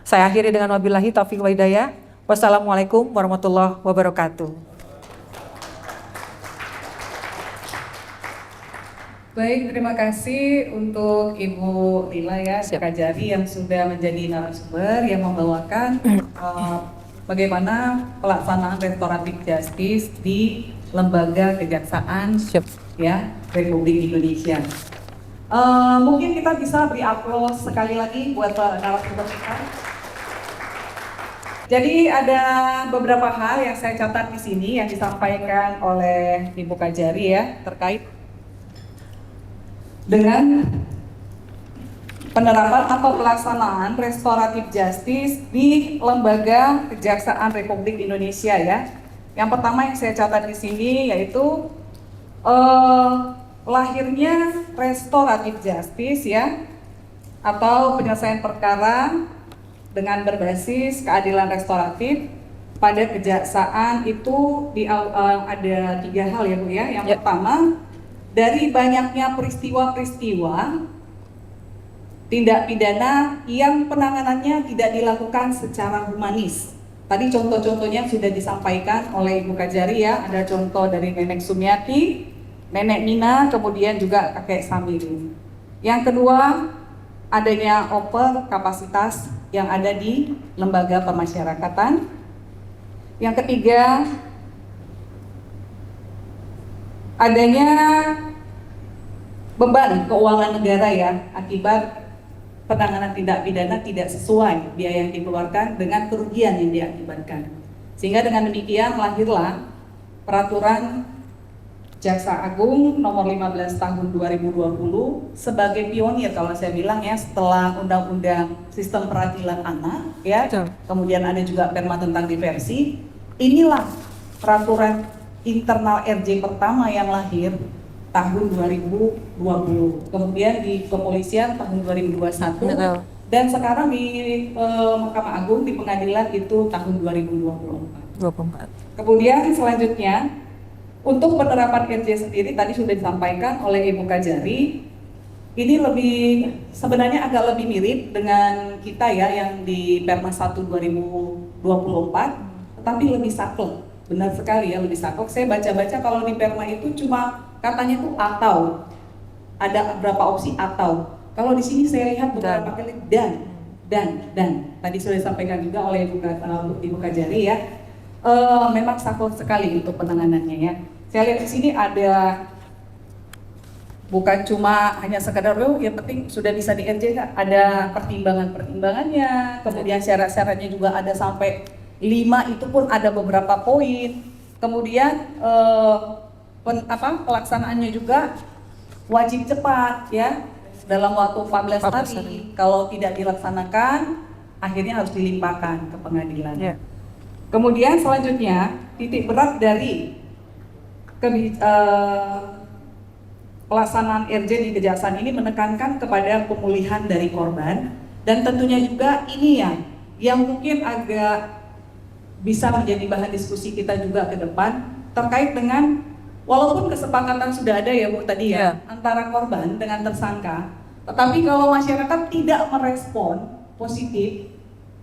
Saya akhiri dengan wabillahi taufiq wal hidayah. Wassalamualaikum warahmatullahi wabarakatuh. Baik, terima kasih untuk Ibu Lila ya, Kajari yang sudah menjadi narasumber yang membawakan bagaimana pelaksanaan restoratif justice di Lembaga Kejaksaan ya Republik Indonesia. Mungkin kita bisa beri aplaus sekali lagi buat narasumber kita. Jadi ada beberapa hal yang saya catat di sini yang disampaikan oleh Ibu Kajari ya terkait dengan penerapan atau pelaksanaan restoratif justice di Lembaga Kejaksaan Republik Indonesia ya. Yang pertama yang saya catat di sini yaitu lahirnya restoratif justice ya, atau penyelesaian perkara dengan berbasis keadilan restoratif pada kejaksaan itu ada 3 hal ya Bu ya. Yang pertama, dari banyaknya peristiwa-peristiwa tindak pidana yang penanganannya tidak dilakukan secara humanis. Tadi contoh-contohnya sudah disampaikan oleh Ibu Kajari ya, ada contoh dari Nenek Sumiati, Nenek Nina, kemudian juga Kakek Samirin. Yang kedua, adanya over kapasitas yang ada di lembaga pemasyarakatan. Yang ketiga, adanya beban keuangan negara ya akibat penanganan tindak pidana tidak sesuai biaya yang dikeluarkan dengan kerugian yang diakibatkan. Sehingga dengan demikian lahirlah peraturan Jaksa Agung nomor 15 tahun 2020 sebagai pionir kalau saya bilang ya, setelah Undang-Undang Sistem Peradilan Anak ya. Betul. Kemudian ada juga Perma tentang diversi. Inilah peraturan internal RJ pertama yang lahir tahun 2020. Kemudian di kepolisian tahun 2021. Betul. Dan sekarang di Mahkamah Agung di pengadilan itu tahun 2024. 24. Kemudian selanjutnya untuk penerapan RJ sendiri tadi sudah disampaikan oleh Ibu Kajari. Ini sebenarnya agak lebih mirip dengan kita ya yang di Perma 1 2024, tetapi lebih saklek. Benar sekali ya, lebih saklek. Saya baca-baca kalau di Perma itu cuma katanya tuh atau. Ada beberapa opsi atau. Kalau di sini saya lihat beberapa kali dan. Tadi sudah disampaikan juga oleh Ibu Kajari ya. Memang saklek sekali untuk penanganannya ya. Saya lihat di sini ada bukan cuma hanya sekedar yang penting sudah bisa di RJ, ada pertimbangannya, kemudian syarat-syaratnya juga ada sampai 5, itu pun ada beberapa poin. Kemudian pelaksanaannya juga wajib cepat ya, dalam waktu 14 hari. Kalau tidak dilaksanakan akhirnya harus dilimpahkan ke pengadilan. Yeah. Kemudian selanjutnya titik berat dari pelaksanaan RJ di Kejaksaan ini menekankan kepada pemulihan dari korban, dan tentunya juga ini ya yang mungkin agak bisa menjadi bahan diskusi kita juga ke depan terkait dengan walaupun kesepakatan sudah ada ya Bu tadi ya antara korban dengan tersangka, tetapi kalau masyarakat tidak merespon positif,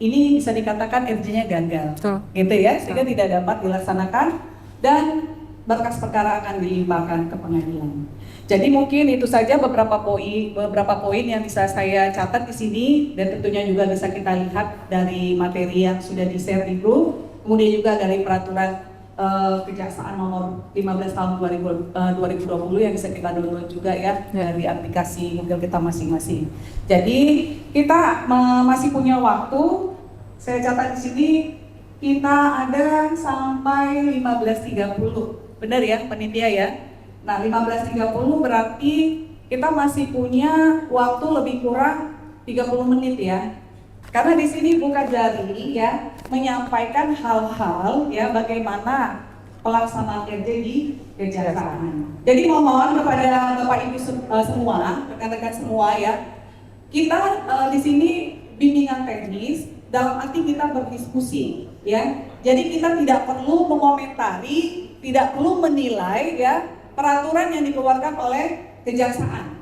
ini bisa dikatakan RJ-nya gagal, gitu ya, sehingga tidak dapat dilaksanakan dan berkas perkara akan dilimpahkan ke pengadilan. Jadi mungkin itu saja beberapa poin yang bisa saya catat di sini, dan tentunya juga bisa kita lihat dari materi yang sudah di-share di grup, kemudian juga dari peraturan Kejaksaan nomor 15 tahun 2020 yang bisa kita download juga ya dari aplikasi Google kita masing-masing. Jadi kita masih punya waktu. Saya catat di sini kita ada sampai 15.30. Benar ya panitia ya? Nah 15.30 berarti kita masih punya waktu lebih kurang 30 menit ya. Karena di sini Bu Kajari ya menyampaikan hal-hal ya bagaimana pelaksanaan RJ di Kejaksaan. Jadi mohon kepada Bapak Ibu semua, rekan-rekan semua ya, kita di sini bimbingan teknis dalam arti kita berdiskusi ya. Jadi kita tidak perlu mengomentari, tidak perlu menilai ya peraturan yang dikeluarkan oleh Kejaksaan.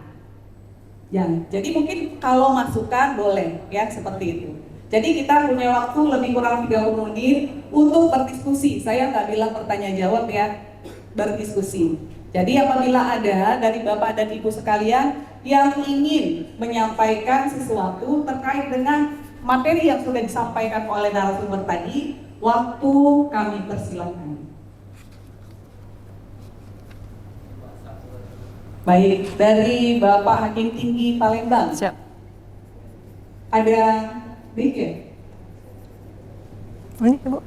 Ya, jadi mungkin kalau masukan boleh ya seperti itu. Jadi kita punya waktu lebih kurang 30 menit untuk berdiskusi. Saya nggak bilang bertanya jawab ya, berdiskusi. Jadi apabila ada dari Bapak dan Ibu sekalian yang ingin menyampaikan sesuatu terkait dengan materi yang sudah disampaikan oleh narasumber tadi, waktu kami persilakan. Baik, dari Bapak Hakim Tinggi Palembang. Siap. Ada Dike. Ini Ibu.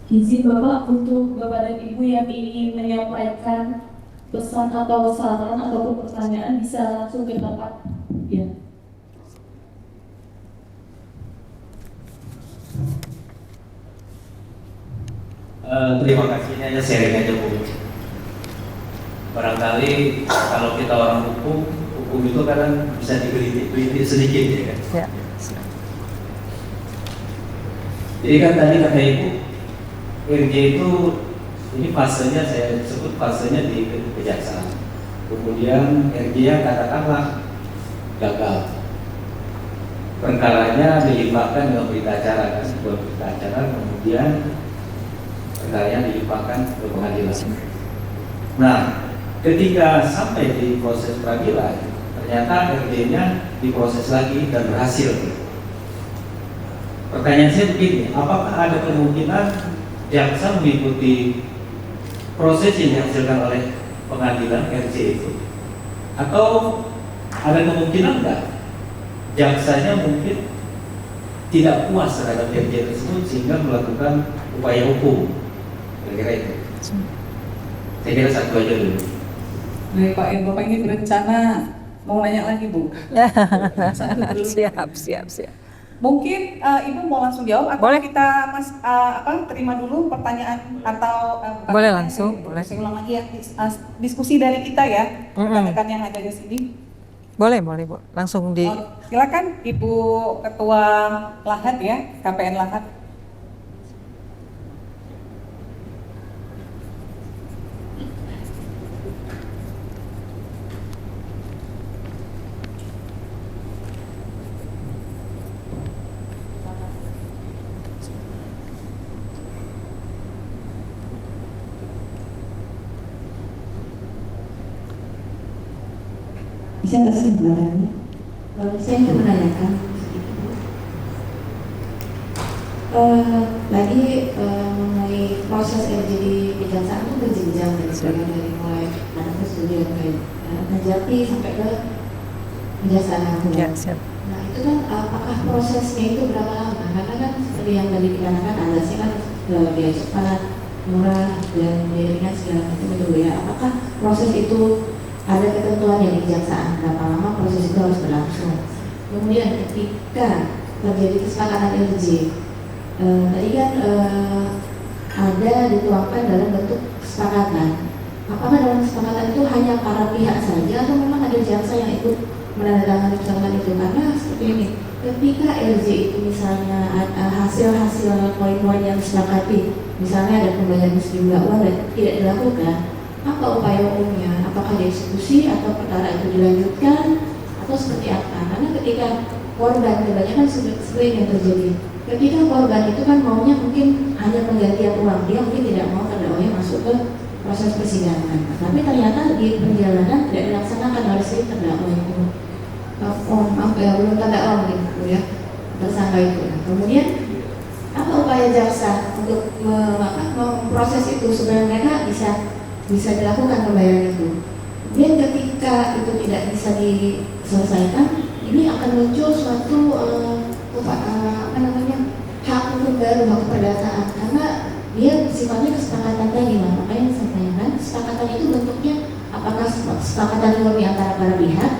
Izin Bapak untuk Bapak dan Ibu yang ingin menyampaikan pesan atau saran ataupun pertanyaan bisa langsung ke Bapak. Ya. Terima kasih, ini hanya sharing aja Bu. Barangkali kalau kita orang hukum itu kadang bisa digelitik sedikit ya kan. Ya. Jadi kan tadi kata Ibu, RJ itu ini fasenya saya sebut fasenya di Kejaksaan. Kemudian RJ-nya katakanlah gagal. Perkaranya dilimpahkan dengan berita acara kan, sebuah berita acara, kemudian perkaranya dilimpahkan ke pengadilan. Nah, ketika sampai di proses peradilan, ternyata RJ-nya diproses lagi dan berhasil. Pertanyaan saya begini, apakah ada kemungkinan jaksa mengikuti proses yang dihasilkan oleh pengadilan RJ itu? Atau ada kemungkinan nggak jaksanya mungkin tidak puas terhadap RJ tersebut sehingga melakukan upaya hukum? Kira-kira itu. Saya kira satu aja dulu. Baik Pak, Bapak ini berencana mau nanya lagi Bu. Siap. Mungkin Ibu mau langsung jawab atau Boleh. kita terima dulu pertanyaan atau Boleh langsung, boleh. Saya ulang lagi ya, diskusi dari kita ya, rekan-rekan yang ada di sini. Boleh Bu. Langsung di Silakan Ibu Ketua Lahat ya, KPN Lahat. Bisa nggak sih sebenarnya? Saya ingin menanyakan tadi mengenai proses RJ di kejaksaan itu berjenjang dari mulai ada kestudian kayak Kejati sampai ke kejaksaan agung. Ya, siap. Nah itu kan apakah prosesnya itu berapa lama? Karena kan seperti yang tadi dikatakan alasnya kan biaya cepat, murah dan biaya ringan segala macam itu ya. Apakah proses itu ada ketentuannya di kejaksaan berapa lama proses itu harus berlangsung? Kemudian ketika terjadi kesepakatan RJ, tadi kan ada dituangkan dalam bentuk kesepakatan. Apakah dalam kesepakatan itu hanya para pihak saja atau memang ada jaksa yang ikut menandatangani kesepakatan itu? Karena seperti ini, ketika RJ itu misalnya hasil-hasil poin-poin yang disepakati, misalnya ada pembayaran sejumlah uang dan tidak dilakukan, apa upaya umumnya? Apakah dieksekusi atau perkara itu dilanjutkan atau seperti apa? Karena ketika korban, kebanyakan seperti yang terjadi, ketika korban itu kan maunya mungkin hanya penggantian uang, dia mungkin tidak mau terdakwanya masuk ke proses persidangan, tapi ternyata di perjalanan tidak dilaksanakan oleh si terdakwa itu. Maaf ya, belum terdakwa gitu ya, tersangka itu. Nah, kemudian apa upaya jaksa untuk memproses itu supaya mereka bisa dilakukan pembayaran itu? Dan ketika itu tidak bisa diselesaikan, ini akan muncul suatu hak hukum baru, hak perdataan, karena dia sifatnya kesepakatan tadi, makanya saya tanyakan kesepakatan itu bentuknya apakah kesepakatan murni antara para pihak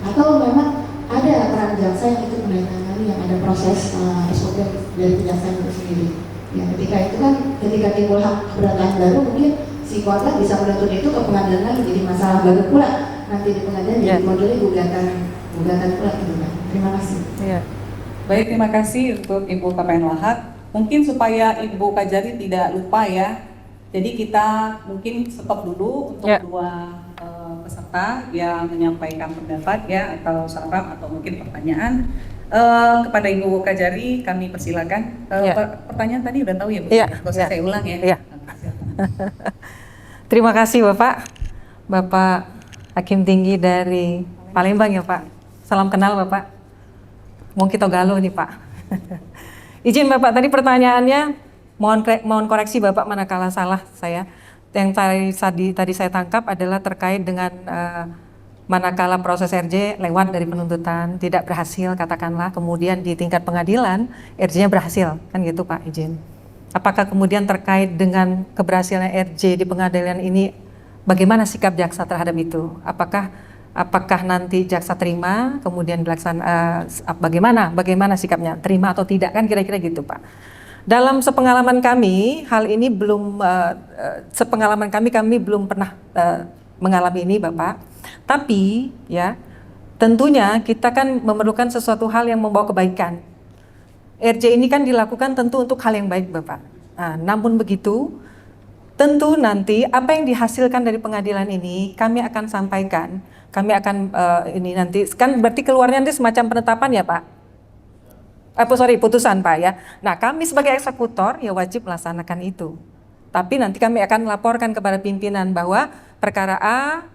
atau memang ada peran jaksa yang itu menandatangani, yang ada proses SOP dari kejaksaan itu sendiri. Ya, ketika itu kan ketika timbul hak keberatan baru, mungkin si korban bisa menuntut itu ke pengadilan lagi, jadi masalah baru pula nanti di pengadilan jadi modelnya gugatan pula gitu kan. Terima kasih. Iya. Baik, terima kasih untuk Ibu KPN Lahat. Mungkin supaya Ibu Kajari tidak lupa ya, jadi kita mungkin stop dulu untuk dua peserta yang menyampaikan pendapat ya, atau saran atau mungkin pertanyaan. Kepada Ibu Kajari kami persilakan. Pertanyaan tadi udah tahu ya Bu? Iya. Proses saya ulang ya. Iya. Terima kasih Bapak Hakim Tinggi dari Palembang ya Pak. Salam kenal Bapak. Mau kita galuh nih Pak. Izin Bapak, tadi pertanyaannya mohon koreksi Bapak manakala salah saya. Yang tadi saya tangkap adalah terkait dengan manakala proses RJ lewat dari penuntutan tidak berhasil katakanlah, kemudian di tingkat pengadilan RJ-nya berhasil, kan gitu Pak, izin. Apakah kemudian terkait dengan keberhasilan RJ di pengadilan ini, bagaimana sikap jaksa terhadap itu? Apakah nanti jaksa terima, kemudian bagaimana sikapnya, terima atau tidak, kan kira-kira gitu Pak. Dalam sepengalaman kami, hal ini belum, kami belum pernah mengalami ini Bapak. Tapi ya, tentunya kita kan memerlukan sesuatu hal yang membawa kebaikan. RJ ini kan dilakukan tentu untuk hal yang baik Bapak. Nah, namun begitu, tentu nanti apa yang dihasilkan dari pengadilan ini kami akan sampaikan. Kami akan ini nanti kan berarti keluarnya nanti semacam penetapan ya Pak. Putusan Pak ya. Nah, kami sebagai eksekutor ya wajib melaksanakan itu. Tapi nanti kami akan laporkan kepada pimpinan bahwa perkara A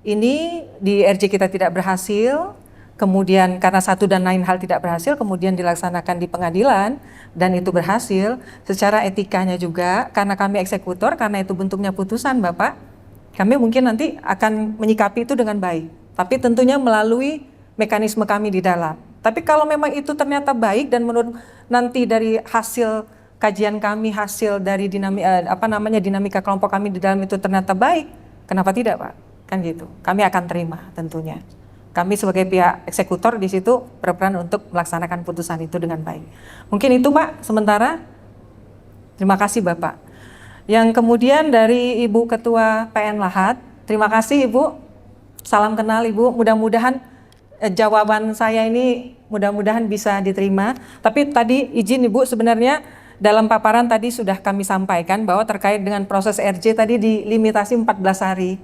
ini di RJ kita tidak berhasil, kemudian karena satu dan lain hal tidak berhasil, kemudian dilaksanakan di pengadilan dan itu berhasil. Secara etikanya juga karena kami eksekutor, karena itu bentuknya putusan Bapak, Kami mungkin nanti akan menyikapi itu dengan baik, tapi tentunya melalui mekanisme kami di dalam. Tapi kalau memang itu ternyata baik dan menurut nanti dari hasil kajian kami, hasil dari dinamika kelompok kami di dalam itu ternyata baik, kenapa tidak, Pak? Kan gitu. Kami akan terima tentunya. Kami sebagai pihak eksekutor di situ berperan untuk melaksanakan putusan itu dengan baik. Mungkin itu, Pak, sementara. Terima kasih, Bapak. Yang kemudian dari Ibu Ketua PN Lahat, terima kasih Ibu, salam kenal Ibu, mudah-mudahan jawaban saya ini mudah-mudahan bisa diterima. Tapi tadi izin Ibu, sebenarnya dalam paparan tadi sudah kami sampaikan bahwa terkait dengan proses RJ tadi dilimitasi 14 hari.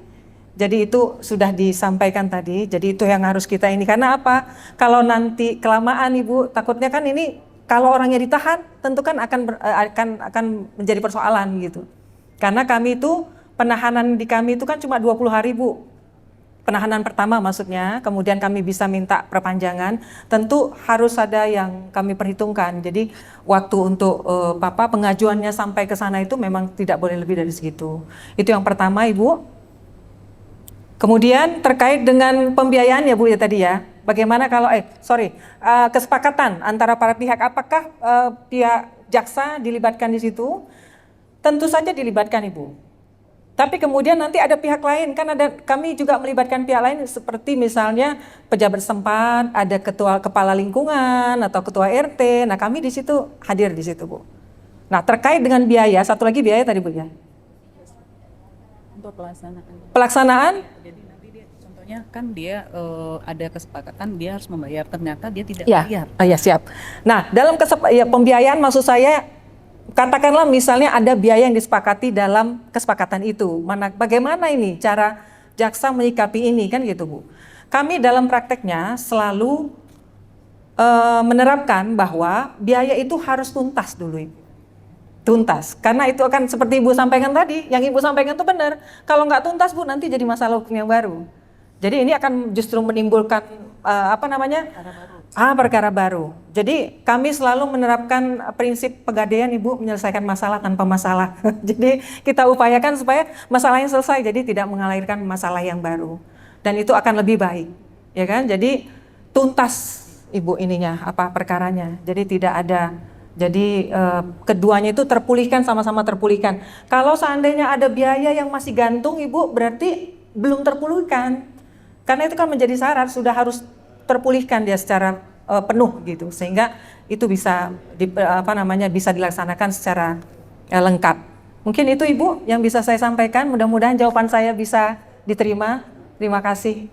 Jadi itu sudah disampaikan tadi, jadi itu yang harus kita ini. Karena apa? Kalau nanti kelamaan Ibu, takutnya kan ini kalau orangnya ditahan, tentu kan akan menjadi persoalan gitu. Karena kami itu, penahanan di kami itu kan cuma 20 hari Bu. Penahanan pertama maksudnya, kemudian kami bisa minta perpanjangan, tentu harus ada yang kami perhitungkan. Jadi waktu untuk pengajuannya sampai ke sana itu memang tidak boleh lebih dari segitu. Itu yang pertama Ibu. Kemudian terkait dengan pembiayaan ya Bu ya tadi ya. Bagaimana kalau kesepakatan antara para pihak, apakah pihak jaksa dilibatkan di situ? Tentu saja dilibatkan Ibu. Tapi kemudian nanti ada pihak lain, kan kami juga melibatkan pihak lain seperti misalnya pejabat setempat, ada kepala lingkungan atau ketua RT. Nah, kami di situ hadir di situ, Bu. Nah, terkait dengan biaya, satu lagi biaya tadi Bu ya. Untuk Pelaksanaan? Jadi nanti dia contohnya kan dia ada kesepakatan dia harus membayar, ternyata dia tidak Ya. bayar. Ya siap. Nah, dalam pembiayaan maksud saya, katakanlah misalnya ada biaya yang disepakati dalam kesepakatan itu. Bagaimana ini cara jaksa menyikapi ini kan gitu Bu. Kami dalam prakteknya selalu menerapkan bahwa biaya itu harus tuntas dulu Ibu. Tuntas, karena itu akan seperti Ibu sampaikan tadi, yang Ibu sampaikan itu benar. Kalau nggak tuntas Bu, nanti jadi masalah hukum yang baru. Jadi ini akan justru menimbulkan perkara baru. Jadi kami selalu menerapkan prinsip pegadaian Ibu, menyelesaikan masalah tanpa masalah. Jadi kita upayakan supaya masalahnya selesai, jadi tidak mengalirkan masalah yang baru. Dan itu akan lebih baik, ya kan? Jadi tuntas Ibu perkaranya. Jadi tidak ada. Jadi keduanya itu terpulihkan, sama-sama terpulihkan. Kalau seandainya ada biaya yang masih gantung Ibu, berarti belum terpulihkan. Karena itu kan menjadi syarat, sudah harus terpulihkan dia secara penuh gitu. Sehingga itu bisa bisa dilaksanakan secara lengkap. Mungkin itu Ibu yang bisa saya sampaikan. Mudah-mudahan jawaban saya bisa diterima. Terima kasih.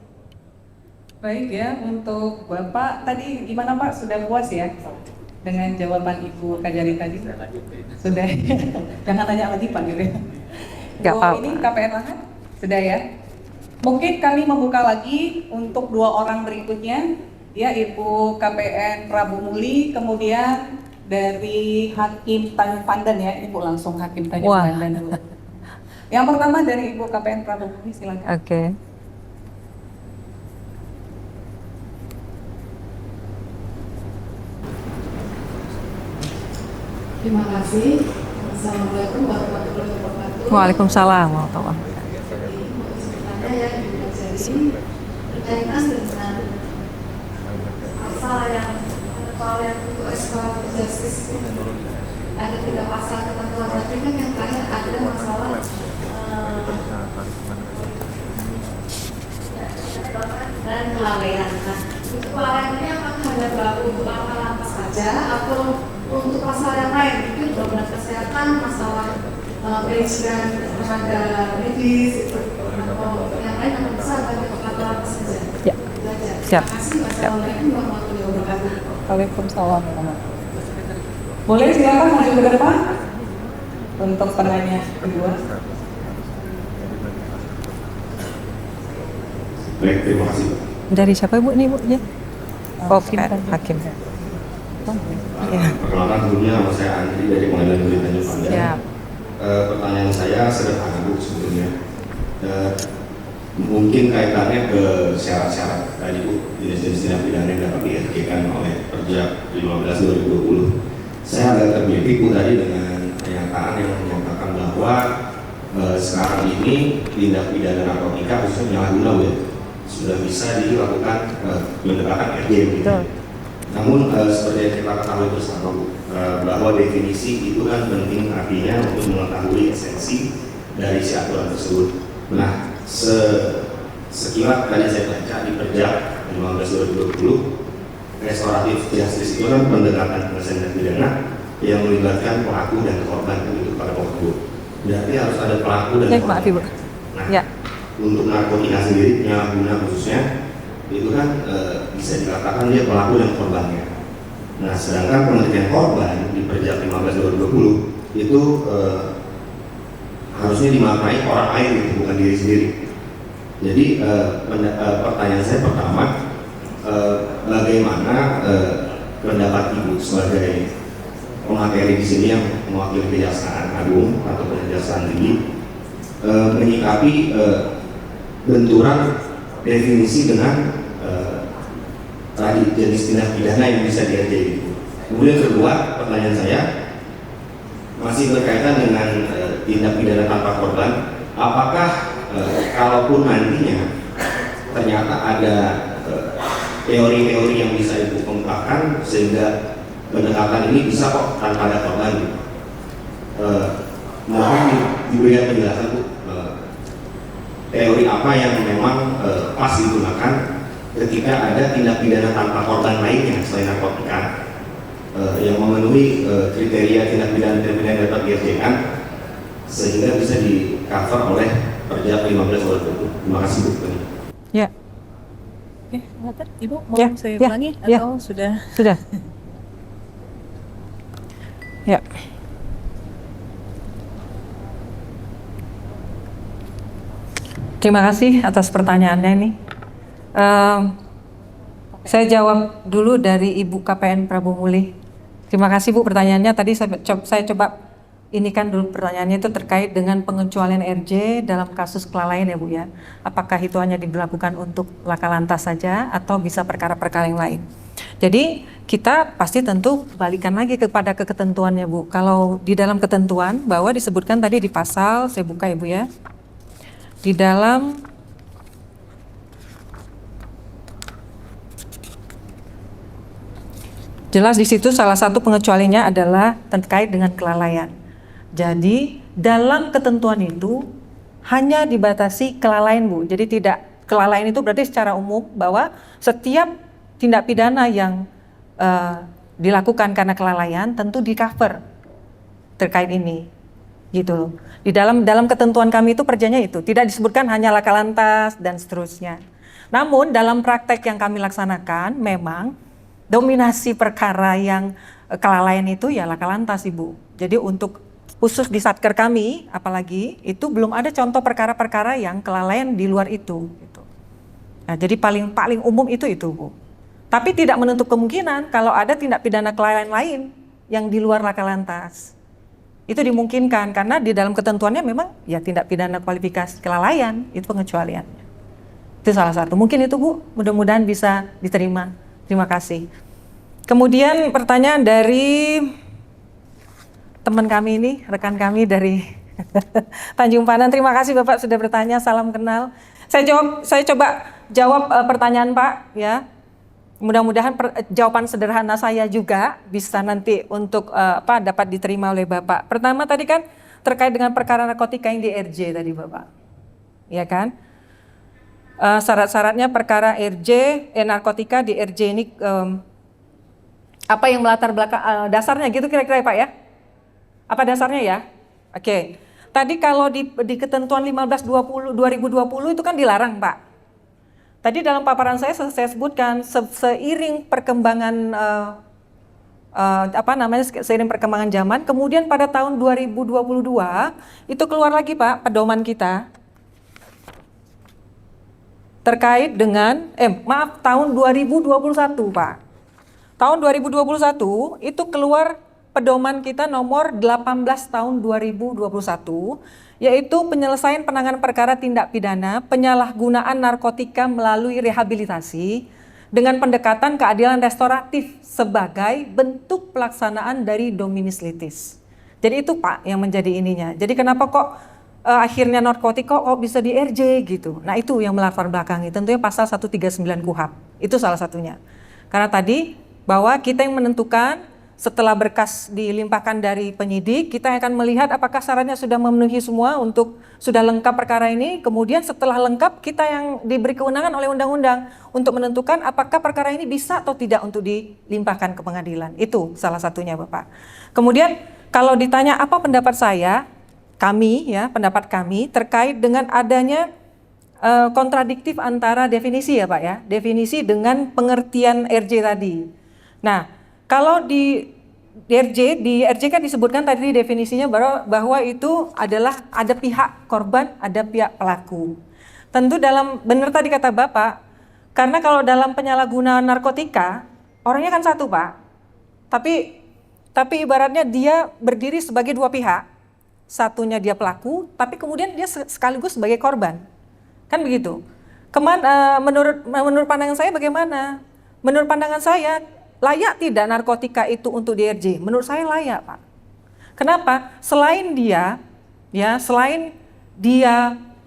Baik ya, untuk Bapak tadi gimana Pak? Sudah puas ya? Dengan jawaban Ibu Kajari tadi? Sudah. Jangan tanya lagi Pak gitu ya. Nggak apa-apa. Ini KPN Lahat? Sudah ya. Mungkin kami membuka lagi untuk 2 orang berikutnya, ya Ibu KPN Prabu Muli, kemudian dari Hakim Tanjung Pandan ya, Ibu langsung Hakim Tanjung Pandan dulu. Yang pertama dari Ibu KPN Prabu Muli, silakan. Oke. Terima kasih. Assalamualaikum warahmatullahi wabarakatuh. Waalaikumsalam warahmatullahi wabarakatuh. Sebenarnya ya jadi berkaitan dengan pasal yang untuk SK Justice ada 3 pasal ketentuan tapi kan yang terakhir ada masalah dan kelalaian. Nah, itu kelalaian ini apakah hanya berlaku untuk lama-lama saja atau untuk pasal yang lain, mungkin program kesehatan, masalah perizinan tenaga medis, atau yang lain yang besar bagi apa saja. Ya. Siap. Terima kasih. Wassalamualaikum warahmatullahi wabarakatuh. Waalaikumsalam. Boleh silakan maju ke depan untuk penanya kedua. Baik, terima kasih. Dari siapa Ibu ini Bu? Ya. Hakim. Perkenalkan sebelumnya nama saya Andri dari Pengadilan Negeri Tanjung Pandan. Siap. Pertanyaan saya sederhana Bu sebetulnya. Mungkin kaitannya ke syarat-syarat tadi Bu, jenis-jenis tindak pidana yang dapat dihadirkan oleh Perja 15/2020. Saya agak terbetik Bu tadi dengan pernyataan yang menyatakan bahwa sekarang ini tindak pidana narkotika khususnya penyalahguna ya sudah bisa dilakukan pendekatan RJ gitu. Namun seperti yang kita ketahui bersama bahwa definisi itu kan penting artinya untuk mengetahui esensi dari si aturan tersebut. Nah, sekilas tadi saya baca di Perjak 15/2020, restoratif justice itu kan pendekatan penyelesaian pidana yang melibatkan pelaku dan korban itu pada pokoknya. Berarti harus ada pelaku dan korban. Maaf Ibu. Nah, Ya. untuk narkotika sendiri, penyalahguna khususnya, itu kan bisa dikatakan dia pelaku dan korbannya. Nah, sedangkan pengertian korban di Perjak 15/2020 itu harusnya dimaknai orang lain gitu, bukan diri sendiri. Jadi pertanyaan saya pertama, bagaimana pendapat Ibu sebagai pemateri di sini yang mewakili Kejaksaan Agung atau Kejaksaan Tinggi menyikapi benturan definisi dengan tadi jenis tindak pidana yang bisa diajari. Kemudian kedua, pertanyaan saya masih berkaitan dengan tindak pidana tanpa korban. Apakah kalaupun nantinya ternyata ada teori-teori yang bisa Ibu kemukakan sehingga pendekatan ini bisa kok tanpa ada korban? Mungkin diberikan penjelasan Bu, teori apa yang memang pas digunakan ketika ada tindak pidana tanpa korban lainnya selain narkotika yang memenuhi kriteria tindak pidana yang dapat dikerjakan sehingga bisa di cover oleh Perjak 15/2020. Terima kasih Bu. Ya. Oke, Dokter, Ibu mau Ya, saya ya, ulangi ya. atau sudah? Sudah. Ya. Terima kasih atas pertanyaannya ini. Saya jawab dulu dari Ibu KPN Prabu Muli. Terima kasih Bu pertanyaannya. Tadi saya coba ini kan dulu pertanyaannya itu terkait dengan pengecualian RJ dalam kasus kelalaian ya Bu ya. Apakah itu hanya diberlakukan untuk laka lantas saja atau bisa perkara-perkara yang lain. Jadi kita pasti tentu balikan lagi kepada ketentuannya Bu. Kalau di dalam ketentuan bahwa disebutkan tadi di pasal, saya buka Ibu ya. Di dalam jelas di situ salah satu pengecualiannya adalah terkait dengan kelalaian. Jadi dalam ketentuan itu hanya dibatasi kelalaian Bu. Jadi tidak kelalaian itu berarti secara umum bahwa setiap tindak pidana yang dilakukan karena kelalaian tentu di cover terkait ini. Gitu loh. Di dalam ketentuan kami itu perjanjiannya itu tidak disebutkan hanya laka lantas dan seterusnya. Namun dalam praktek yang kami laksanakan memang dominasi perkara yang kelalaian itu ya laka lantas Ibu. Jadi untuk khusus di Satker kami apalagi itu belum ada contoh perkara-perkara yang kelalaian di luar itu gitu. Nah, jadi paling umum itu Bu. Tapi tidak menutup kemungkinan kalau ada tindak pidana kelalaian lain yang di luar laka lantas. Itu dimungkinkan karena di dalam ketentuannya memang ya tindak pidana kualifikasi kelalaian itu pengecualiannya. Itu salah satu. Mungkin itu Bu, mudah-mudahan bisa diterima. Terima kasih. Kemudian pertanyaan dari teman kami ini, rekan kami dari Tanjung Pandan. Terima kasih Bapak sudah bertanya, salam kenal. Saya coba jawab pertanyaan Pak ya. Mudah-mudahan jawaban sederhana saya juga bisa nanti untuk dapat diterima oleh Bapak. Pertama tadi kan terkait dengan perkara narkotika yang di RJ tadi Bapak. Ya kan? Syarat-syaratnya perkara RJ, narkotika di RJ ini apa yang melatar belakang dasarnya gitu kira-kira ya Pak ya? Apa dasarnya ya? Oke. Tadi kalau di ketentuan 15/20 2020 itu kan dilarang Pak. Tadi dalam paparan saya sebutkan seiring perkembangan seiring perkembangan zaman, kemudian pada tahun 2022 itu keluar lagi Pak pedoman kita terkait dengan tahun 2021 Pak. Tahun 2021 itu keluar pedoman kita nomor 18 tahun 2021 yaitu penyelesaian penanganan perkara tindak pidana penyalahgunaan narkotika melalui rehabilitasi dengan pendekatan keadilan restoratif sebagai bentuk pelaksanaan dari dominus litis. Jadi itu Pak yang menjadi ininya. Jadi kenapa kok akhirnya narkotika kok bisa di RJ gitu. Nah itu yang melatar belakangi, tentunya pasal 139 KUHP, itu salah satunya. Karena tadi bahwa kita yang menentukan setelah berkas dilimpahkan dari penyidik, kita akan melihat apakah syaratnya sudah memenuhi semua untuk sudah lengkap perkara ini, kemudian setelah lengkap kita yang diberi kewenangan oleh undang-undang untuk menentukan apakah perkara ini bisa atau tidak untuk dilimpahkan ke pengadilan. Itu salah satunya Bapak. Kemudian kalau ditanya apa pendapat saya, pendapat kami terkait dengan adanya kontradiktif antara definisi ya Pak ya, definisi dengan pengertian RJ tadi. Nah, kalau di RJ kan disebutkan tadi definisinya bahwa itu adalah ada pihak korban, ada pihak pelaku. Tentu benar tadi kata Bapak, karena kalau dalam penyalahgunaan narkotika, orangnya kan satu Pak, tapi ibaratnya dia berdiri sebagai dua pihak. Satunya dia pelaku, tapi kemudian dia sekaligus sebagai korban. Kan begitu. Menurut pandangan saya bagaimana? Menurut pandangan saya, layak tidak narkotika itu untuk di-RJ? Menurut saya layak, Pak. Kenapa? Selain dia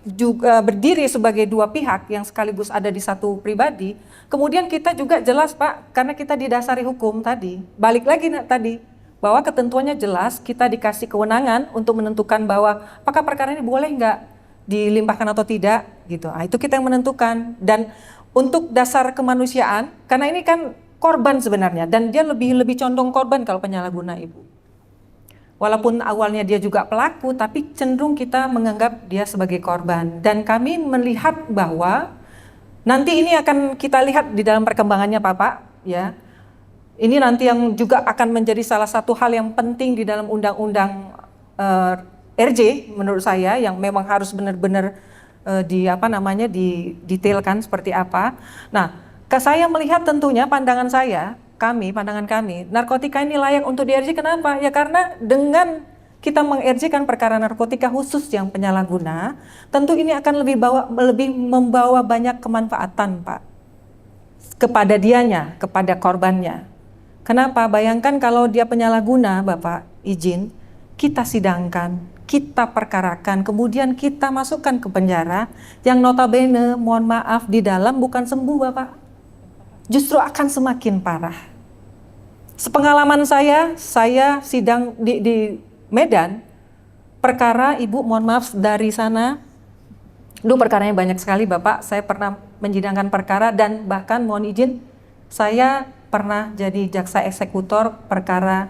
juga berdiri sebagai dua pihak yang sekaligus ada di satu pribadi, kemudian kita juga jelas, Pak, karena kita didasari hukum tadi. Balik lagi tadi, bahwa ketentuannya jelas, kita dikasih kewenangan untuk menentukan bahwa apakah perkara ini boleh nggak dilimpahkan atau tidak, gitu. Nah, itu kita yang menentukan. Dan untuk dasar kemanusiaan, karena ini kan korban sebenarnya, dan dia lebih condong korban kalau penyalahguna Ibu. Walaupun awalnya dia juga pelaku, tapi cenderung kita menganggap dia sebagai korban. Dan kami melihat bahwa nanti ini akan kita lihat di dalam perkembangannya Bapak, ya. Ini nanti yang juga akan menjadi salah satu hal yang penting di dalam undang-undang RJ menurut saya, yang memang harus benar-benar didetailkan seperti apa. Nah, saya melihat tentunya pandangan kami, narkotika ini layak untuk di-RJ. Kenapa? Ya karena dengan kita meng-RJ-kan perkara narkotika khusus yang penyalahguna, tentu ini akan lebih membawa banyak kemanfaatan, Pak, kepada dianya, kepada korbannya. Kenapa? Bayangkan kalau dia penyalahguna, Bapak, izin, kita sidangkan, kita perkarakan, kemudian kita masukkan ke penjara, yang notabene, mohon maaf, di dalam bukan sembuh, Bapak. Justru akan semakin parah. Sepengalaman saya sidang di Medan, perkara Ibu, mohon maaf, dari sana, dulu perkaranya banyak sekali, Bapak, saya pernah menyidangkan perkara, dan bahkan mohon izin, saya pernah jadi jaksa eksekutor perkara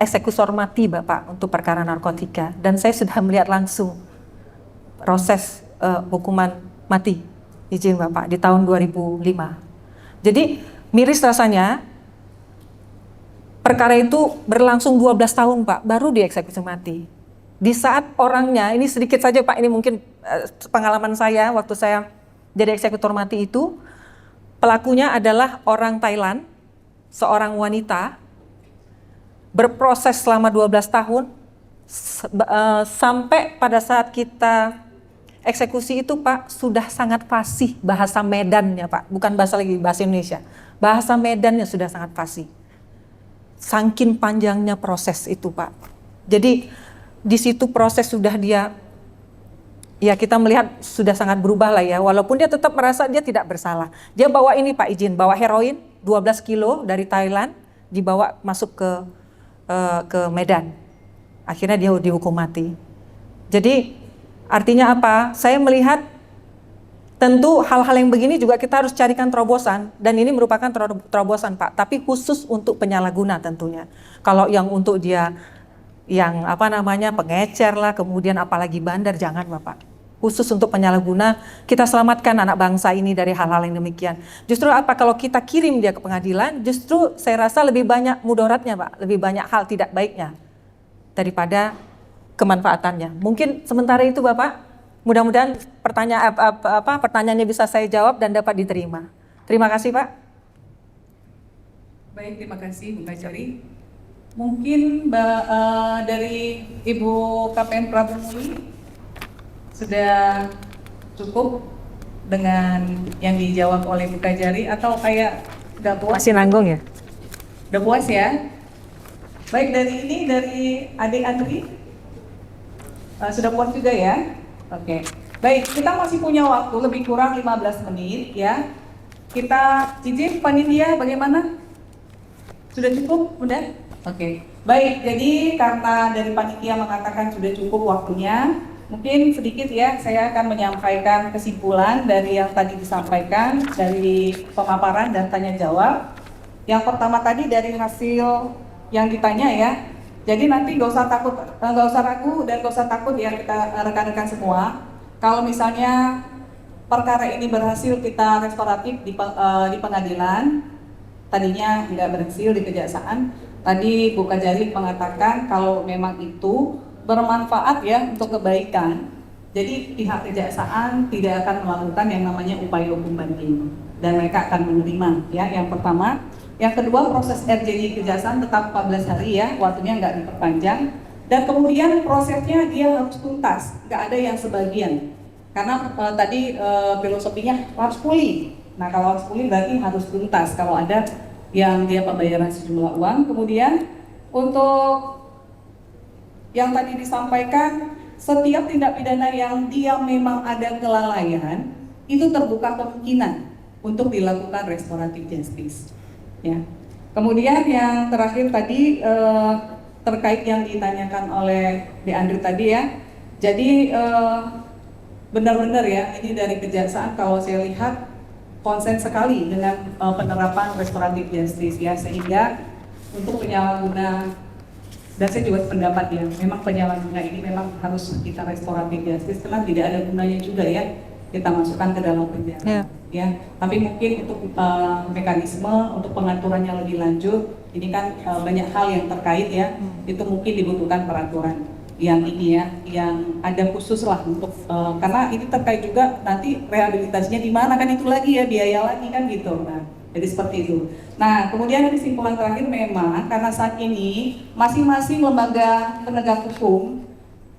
eksekutor mati Bapak untuk perkara narkotika, dan saya sudah melihat langsung proses hukuman mati, izin Bapak, di tahun 2005. Jadi miris rasanya, perkara itu berlangsung 12 tahun Pak, baru dieksekusi mati. Di saat orangnya, ini sedikit saja Pak, ini mungkin pengalaman saya waktu saya jadi eksekutor mati itu, pelakunya adalah orang Thailand, seorang wanita, berproses selama 12 tahun, sampai pada saat kita eksekusi itu Pak, sudah sangat fasih bahasa Medannya Pak, bukan bahasa Indonesia, bahasa Medannya sudah sangat fasih. Saking panjangnya proses itu Pak. Jadi di situ proses sudah dia, ya kita melihat sudah sangat berubah lah ya, walaupun dia tetap merasa dia tidak bersalah. Dia bawa ini Pak, izin, bawa heroin 12 kilo dari Thailand, dibawa masuk ke Medan. Akhirnya dia dihukum mati. Jadi artinya apa? Saya melihat tentu hal-hal yang begini juga kita harus carikan terobosan, dan ini merupakan terobosan Pak, tapi khusus untuk penyalahguna tentunya. Kalau yang untuk dia yang pengecer lah, kemudian apalagi bandar, jangan Bapak. Khusus untuk penyalahguna, kita selamatkan anak bangsa ini dari hal-hal yang demikian. Justru apa, kalau kita kirim dia ke pengadilan, justru saya rasa lebih banyak mudaratnya Pak, lebih banyak hal tidak baiknya daripada kemanfaatannya. Mungkin sementara itu Bapak, mudah-mudahan pertanyaannya bisa saya jawab dan dapat diterima. Terima kasih Pak. Baik, terima kasih Bu Kajari. Mungkin dari Ibu KPN Prabumuli sudah cukup dengan yang dijawab oleh Bu Kajari, atau kayak udah puas? Masih nanggung ya? Udah puas ya? Baik, dari Adik Andri, Sudah puas juga ya? Oke. Baik, kita masih punya waktu lebih kurang 15 menit ya. Kita, Cici, panitia bagaimana? Sudah cukup? Udah? Oke. Baik, jadi karena dari panitia mengatakan sudah cukup waktunya, mungkin sedikit ya saya akan menyampaikan kesimpulan dari yang tadi disampaikan, dari pemaparan dan tanya jawab. Yang pertama tadi dari hasil yang ditanya ya. Jadi nanti nggak usah takut, nggak usah ragu dan nggak usah takut ya kita rekan-rekan semua. Kalau misalnya perkara ini berhasil kita restoratif di pengadilan, tadinya nggak berhasil di kejaksaan. Tadi Bu Kajari mengatakan kalau memang itu bermanfaat ya untuk kebaikan. Jadi pihak kejaksaan tidak akan melakukan yang namanya upaya hukum banding dan mereka akan menerima ya. Yang pertama. Yang kedua, proses RJ di kejaksaan tetap 14 hari ya, waktunya nggak diperpanjang. Dan kemudian prosesnya dia harus tuntas, nggak ada yang sebagian. Karena tadi filosofinya harus pulih. Nah kalau harus pulih berarti harus tuntas kalau ada yang dia pembayaran sejumlah uang. Kemudian untuk yang tadi disampaikan, setiap tindak pidana yang dia memang ada kelalaian, itu terbuka kemungkinan untuk dilakukan restoratif justice. Ya. Kemudian yang terakhir tadi terkait yang ditanyakan oleh De Andri tadi ya. Jadi benar-benar ya ini dari kejaksaan kalau saya lihat konsen sekali dengan penerapan restoratif justice ya, sehingga untuk penyalahguna, dan saya juga pendapat ya memang penyalahguna ini memang harus kita restoratif justice karena tidak ada gunanya juga ya kita masukkan ke dalam penjara. Ya, tapi mungkin untuk mekanisme untuk pengaturannya lebih lanjut, ini kan banyak hal yang terkait ya, itu mungkin dibutuhkan peraturan yang ini ya, yang ada khusus lah untuk karena ini terkait juga nanti rehabilitasinya di mana kan itu lagi ya, biaya lagi kan gitu. Nah, jadi seperti itu. Nah, kemudian kesimpulan terakhir memang karena saat ini masing-masing lembaga penegak hukum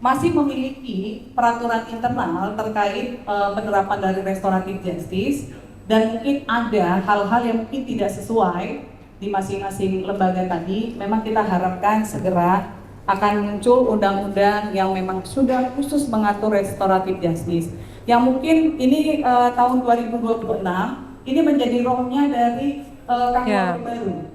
masih memiliki peraturan internal terkait penerapan dari restoratif justice dan mungkin ada hal-hal yang mungkin tidak sesuai di masing-masing lembaga tadi. Memang kita harapkan segera akan muncul undang-undang yang memang sudah khusus mengatur restoratif justice. Yang mungkin ini tahun 2026 ini menjadi rohnya dari KUHP baru.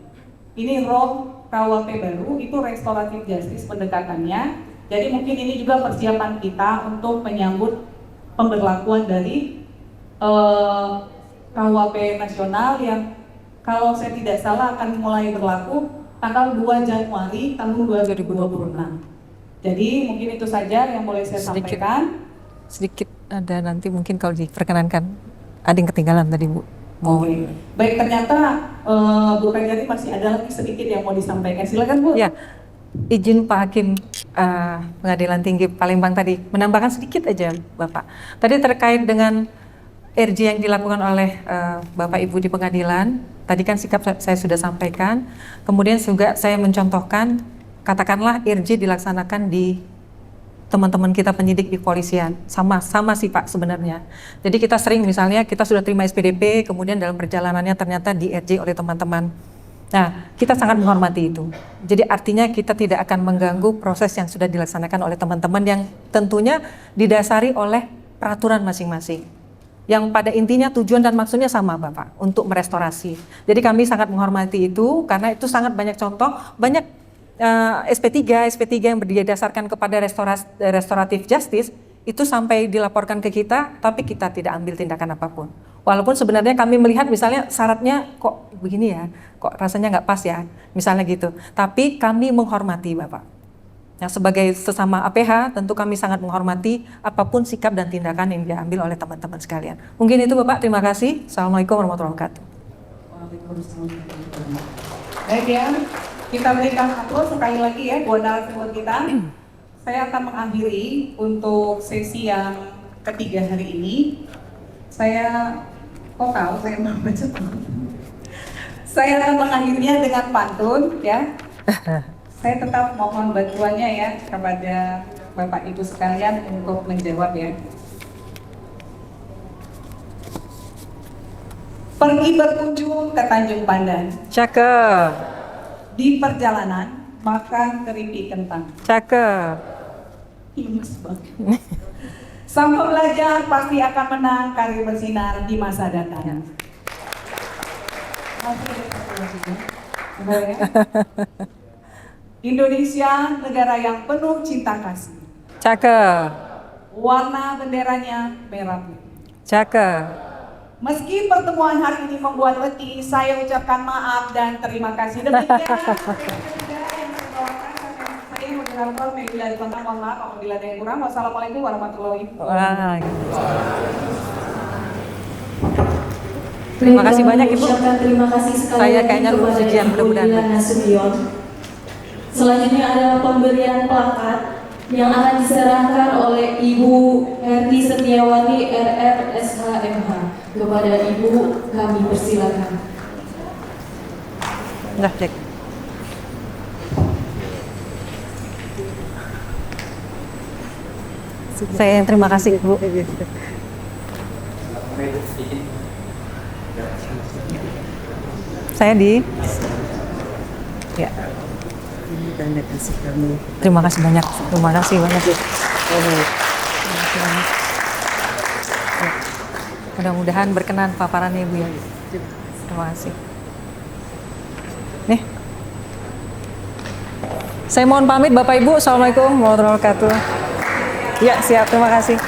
Ini roh KUHP baru itu restoratif justice pendekatannya. Jadi mungkin ini juga persiapan kita untuk menyambut pemberlakuan dari KUHP nasional yang kalau saya tidak salah akan mulai berlaku tanggal 2 Januari tahun 2026. Jadi mungkin itu saja yang boleh saya sampaikan. Sedikit ada nanti mungkin kalau diperkenankan, ada yang ketinggalan tadi Bu. Oke. Baik, ternyata Bu Kajari masih ada lagi sedikit yang mau disampaikan. Silakan Bu. Ya. Izin Pak Hakim Pengadilan Tinggi Palembang tadi menambahkan sedikit aja Bapak. Tadi terkait dengan RJ yang dilakukan oleh Bapak Ibu di pengadilan, tadi kan sikap saya sudah sampaikan. Kemudian juga saya mencontohkan, katakanlah RJ dilaksanakan di teman-teman kita penyidik di kepolisian, sama sih Pak sebenarnya. Jadi kita sering misalnya kita sudah terima SPDP, kemudian dalam perjalanannya ternyata di RJ oleh teman-teman. Nah, kita sangat menghormati itu. Jadi artinya kita tidak akan mengganggu proses yang sudah dilaksanakan oleh teman-teman yang tentunya didasari oleh peraturan masing-masing. Yang pada intinya tujuan dan maksudnya sama Bapak, untuk merestorasi. Jadi kami sangat menghormati itu karena itu sangat banyak contoh, banyak SP3 yang berdasarkan kepada restoratif justice itu sampai dilaporkan ke kita, tapi kita tidak ambil tindakan apapun. Walaupun sebenarnya kami melihat misalnya syaratnya kok begini ya, kok rasanya nggak pas ya, misalnya gitu. Tapi kami menghormati Bapak. Nah, sebagai sesama APH tentu kami sangat menghormati apapun sikap dan tindakan yang diambil oleh teman-teman sekalian. Mungkin itu Bapak, terima kasih. Assalamualaikum warahmatullahi wabarakatuh. Baik ya, kita berikan aplaus sekali lagi ya buat narasumber kita. Saya akan mengakhiri untuk sesi yang ketiga hari ini. Saya Saya akan mengakhirinya dengan pantun ya. Saya tetap mohon bantuannya ya kepada Bapak Ibu sekalian untuk menjawab ya. Pergi berkunjung ke Tanjung Pandan. Cakep. Di perjalanan makan keripik kentang. Cakep. Lemes banget. Sang pembelajar pasti akan menang, karir bersinar di masa datang. Indonesia negara yang penuh cinta kasih. Cakep. Warna benderanya merah putih. Cakep. Meski pertemuan hari ini membuat letih, saya ucapkan maaf dan terima kasih. Demikian yang dibawakan saya moderator Megila Tentang. Mohon maaf apabila ada yang kurang. Wassalamualaikum warahmatullahi wabarakatuh. Terima kasih banyak, Ibu. Ucapkan terima kasih sekali Saya lagi kayaknya lulus kepada ujian, Ibu mudah-mudahan. Lila Nasution. Selanjutnya adalah pemberian plakat yang akan diserahkan oleh Ibu Herti Setiawati RR SHMH. Kepada Ibu kami persilakan. Dah, cek. Saya yang terima kasih, Bu. Saya di. Ya. Terima kasih banyak. Terima kasih banyak. Terima kasih banyak. Ya. Mudah-mudahan berkenan paparannya, Bu ya. Terima kasih. Nih. Saya mohon pamit Bapak Ibu. Assalamualaikum warahmatullahi wabarakatuh. Ya, siap. Terima kasih.